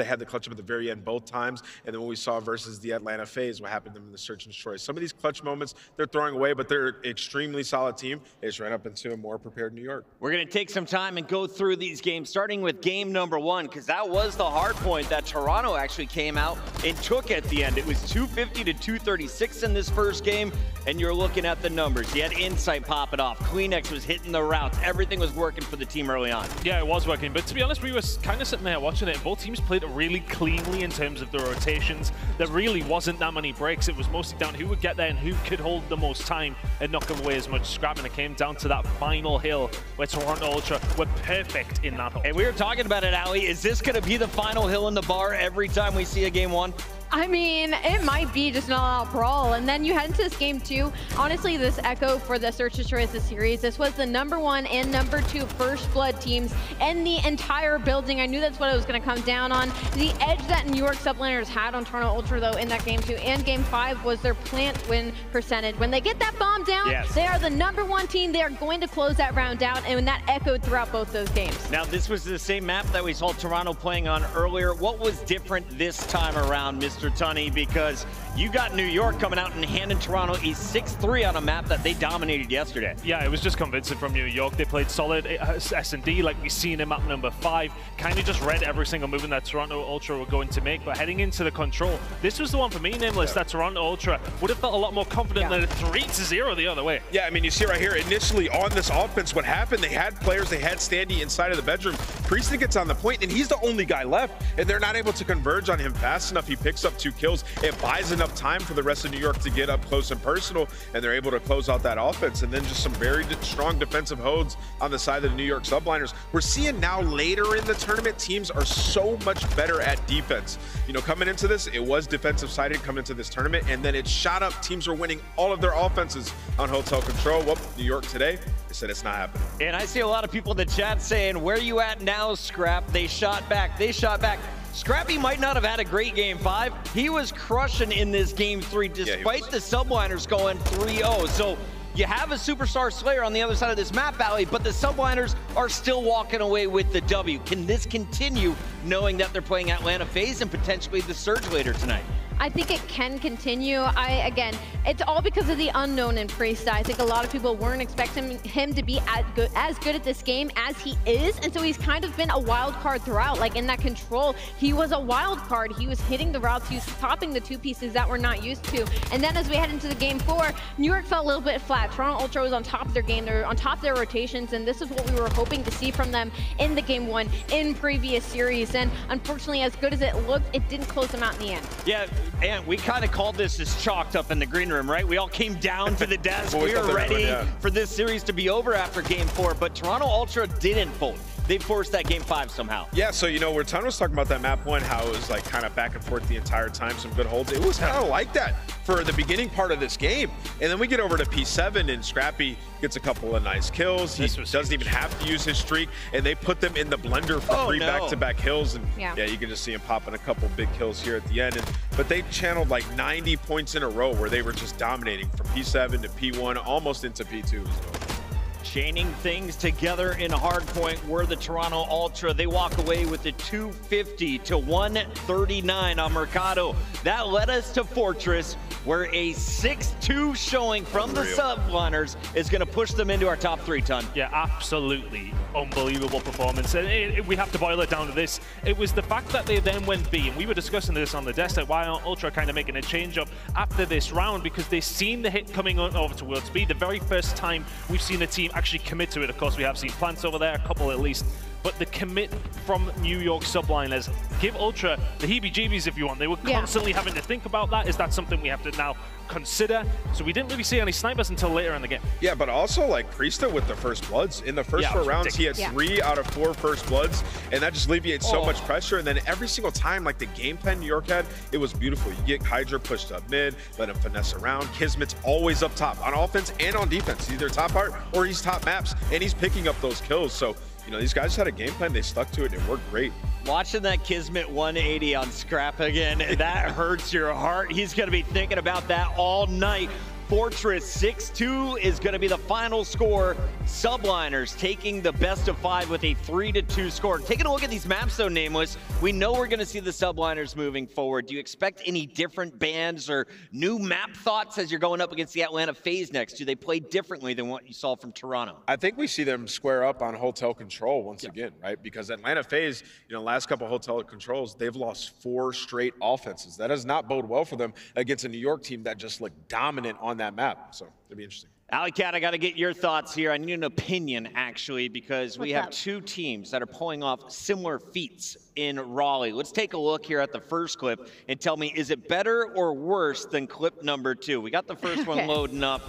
had the clutch up at the very end both times. And then when we saw versus the Atlanta FaZe, what happened to them in the Search and Destroy. Some of these clutch moments they're throwing away, but they're an extremely solid team. They just ran up into a more prepared New York. We're going to take some time and go through these games, starting with game number 1, because that was the hard point that Toronto actually came out and took at the end. It was 250 to 236 in this first game, and you're looking at the numbers. You had Insight popping off. Kleenex was hitting the routes. Everything was working for the team early on. Yeah, it was working, but to be honest, we were kind of sitting there watching it, and both teams played it really cleanly in terms of the rotations. There really wasn't that many breaks. It was mostly down who would get there and who could hold the most time and knock away as much scrap, and it came down to that final hill where Toronto Ultra were perfect in that hole. And we were talking about it, aLLeY. Is this going to be the final hill in the bar every time we see a game 1? I mean, it might be just an all-out brawl. And then you head into this game 2. Honestly, this echo for the Search and Destroy as a series. This was the #1 and #2 first blood teams in the entire building. I knew that's what it was going to come down on. The edge that New York Subliners had on Toronto Ultra, though, in that game 2 and game 5 was their plant win percentage. When they get that bomb down, they are the #1 team. They are going to close that round out, and that echoed throughout both those games. Now, this was the same map that we saw Toronto playing on earlier. What was different this time around, Mr. Mr. Tunney, because you got New York coming out and handing Toronto a 6-3 on a map that they dominated yesterday. Yeah, it was just convincing from New York. They played solid S&D like we seen in map number 5. Kind of just read every single move that Toronto Ultra were going to make. But heading into the control, this was the one for me, Nameless, that Toronto Ultra would have felt a lot more confident than a 3-0 the other way. Yeah, I mean, you see right here, initially on this offense, what happened, they had players, they had Standy inside of the bedroom. Priestahh gets on the point, and he's the only guy left, and they're not able to converge on him fast enough. He picks up 2 kills. It buys enough time for the rest of New York to get up close and personal, and they're able to close out that offense. And then just some very strong defensive holds on the side of the New York Subliners. We're seeing now later in the tournament, teams are so much better at defense. You know, coming into this, it was defensive sided coming into this tournament, and then it shot up. Teams are winning all of their offenses on hotel control. Well, New York today, they said it's not happening. And I see a lot of people in the chat saying, where you at now, Scrap? They shot back. They shot back. Scrappy might not have had a great game 5. He was crushing in this game 3, despite the Subliners going 3-0. So you have a superstar Slayer on the other side of this map, aBeZy, but the Subliners are still walking away with the W. Can this continue, knowing that they're playing Atlanta FaZe and potentially the Surge later tonight? I think it can continue. Again, it's all because of the unknown in Priestahh. I think a lot of people weren't expecting him to be as good at this game as he is, and so he's kind of been a wild card throughout. Like in that control, he was a wild card. He was hitting the routes, he was popping the 2 pieces that we're not used to. And then as we head into the game 4, New York felt a little bit flat. Toronto Ultra was on top of their game, they're on top of their rotations, and this is what we were hoping to see from them in the game 1 in previous series. And unfortunately, as good as it looked, it didn't close them out in the end. Yeah. And we kind of called this as chalked up in the green room, right? We all came down to the desk. We were ready for this series to be over after game 4, but Toronto Ultra didn't fold. They forced that game 5 somehow. Yeah, so, you know, where Ton was talking about that map 1, how it was like kind of back and forth the entire time, some good holds. It was kind of like that for the beginning part of this game. And then we get over to P7 and Scrappy gets a couple of nice kills. He doesn't even have to use his streak, and they put them in the blender for 3 back-to-back kills. And yeah, you can just see him popping a couple big kills here at the end. But they channeled like 90 points in a row where they were just dominating from P7 to P1, almost into P2 as well. Chaining things together in hardpoint were the Toronto Ultra. They walk away with the 250 to 139 on Mercado. That led us to Fortress, where a 6-2 showing from the Subliners is going to push them into our top 3 ton. Yeah, absolutely unbelievable performance. And we have to boil it down to this. It was the fact that they then went B, and we were discussing this on the desk, like why aren't Ultra kind of making a change up after this round, because they seen the hit coming over to World Speed. The very first time we've seen a team actually commit to it. Of course, we have seen Plants over there, a couple at least. But the commit from New York Subliners, give Ultra the heebie-jeebies if you want. They were constantly having to think about that. Is that something we have to now consider? So we didn't really see any snipers until later in the game. Yeah, but also like Priestahh with the first bloods. In the first 4 rounds, he had 3 out of 4 first bloods, and that just alleviates so much pressure. And then every single time, like the game plan New York had, it was beautiful. You get HyDra pushed up mid, let him finesse around. KiSMET's always up top on offense and on defense. He's either top part or he's top maps, and he's picking up those kills. So, you know, these guys had a game plan, they stuck to it, and it worked great. Watching that KiSMET 180 on Scrap again, that hurts your heart. He's going to be thinking about that all night. Fortress 6-2 is going to be the final score. Subliners taking the best of 5 with a 3-2 score. Taking a look at these maps though, Nameless, we know we're going to see the Subliners moving forward. Do you expect any different bands or new map thoughts as you're going up against the Atlanta FaZe next? Do they play differently than what you saw from Toronto? I think we see them square up on hotel control once again, right? Because Atlanta FaZe, you know, last couple hotel controls, they've lost 4 straight offenses. That does not bode well for them against a New York team that just looked dominant on that map. So it'll be interesting. Alley Cat, I got to get your thoughts here. I need an opinion, actually, because we have 2 teams that are pulling off similar feats in Raleigh. Let's take a look here at the first clip and tell me, is it better or worse than clip number 2? We got the first one loading up.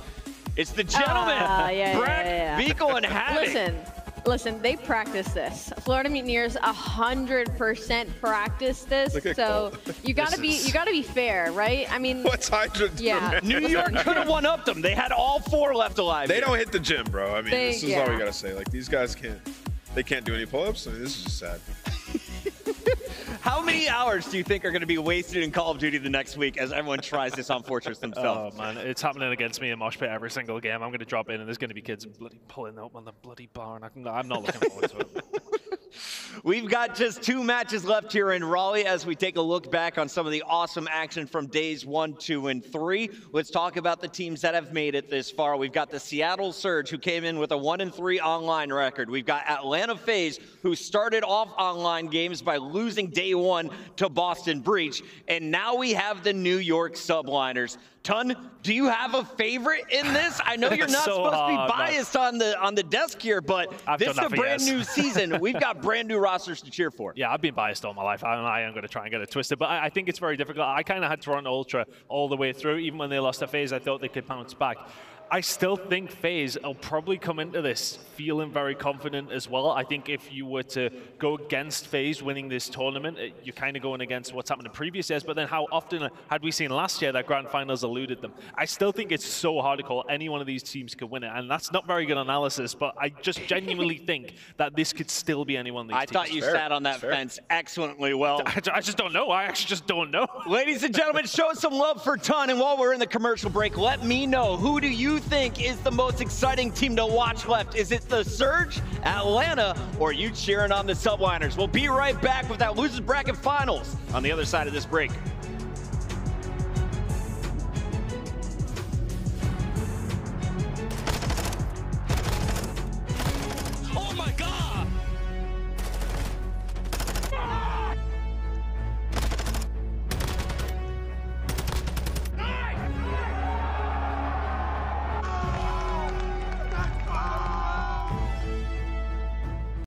It's the gentleman, Breck, Beagle, and Havoc. Listen, they practice this. Florida Mutineers 100% practice this. So you gotta be fair, right? I mean, what's HyDra? New York could have one upped them. They had all 4 left alive. They don't hit the gym, bro. I mean, this is all we gotta say. Like, these guys can't do any pull-ups. I mean, this is just sad. How many hours do you think are going to be wasted in Call of Duty the next week as everyone tries this on Fortress themselves? Oh, man, it's happening against me in Mosh Pit every single game. I'm going to drop in, and there's going to be kids bloody pulling up on the bloody bar, and I'm not looking forward to it. We've got just 2 matches left here in Raleigh as we take a look back on some of the awesome action from days 1, 2, and 3. Let's talk about the teams that have made it this far. We've got the Seattle Surge, who came in with a 1-3 online record. We've got Atlanta FaZe, who started off online games by losing day 1 to Boston Breach. And now we have the New York Subliners. Ton, do you have a favorite in this? I know you're not supposed to be biased on the desk here, but this is a brand new season. We've got brand new rosters to cheer for. Yeah, I've been biased all my life. I am going to try and get it twisted, but I think it's very difficult. I kind of had Toronto Ultra all the way through. Even when they lost to FaZe, I thought they could bounce back. I still think FaZe will probably come into this feeling very confident as well. I think if you were to go against FaZe winning this tournament, you're kind of going against what's happened in previous years, but then how often had we seen last year that grand finals eluded them? I still think it's so hard to call any one of these teams could win it, and that's not very good analysis, but I just genuinely think that this could still be any one of these teams. I thought you sat on that fence excellently well. I just don't know. I actually just don't know. Ladies and gentlemen, show some love for Ton, and while we're in the commercial break, let me know, who do you think is the most exciting team to watch left? Is it the Surge, Atlanta, or you cheering on the Subliners? We'll be right back with that Losers Bracket Finals on the other side of this break.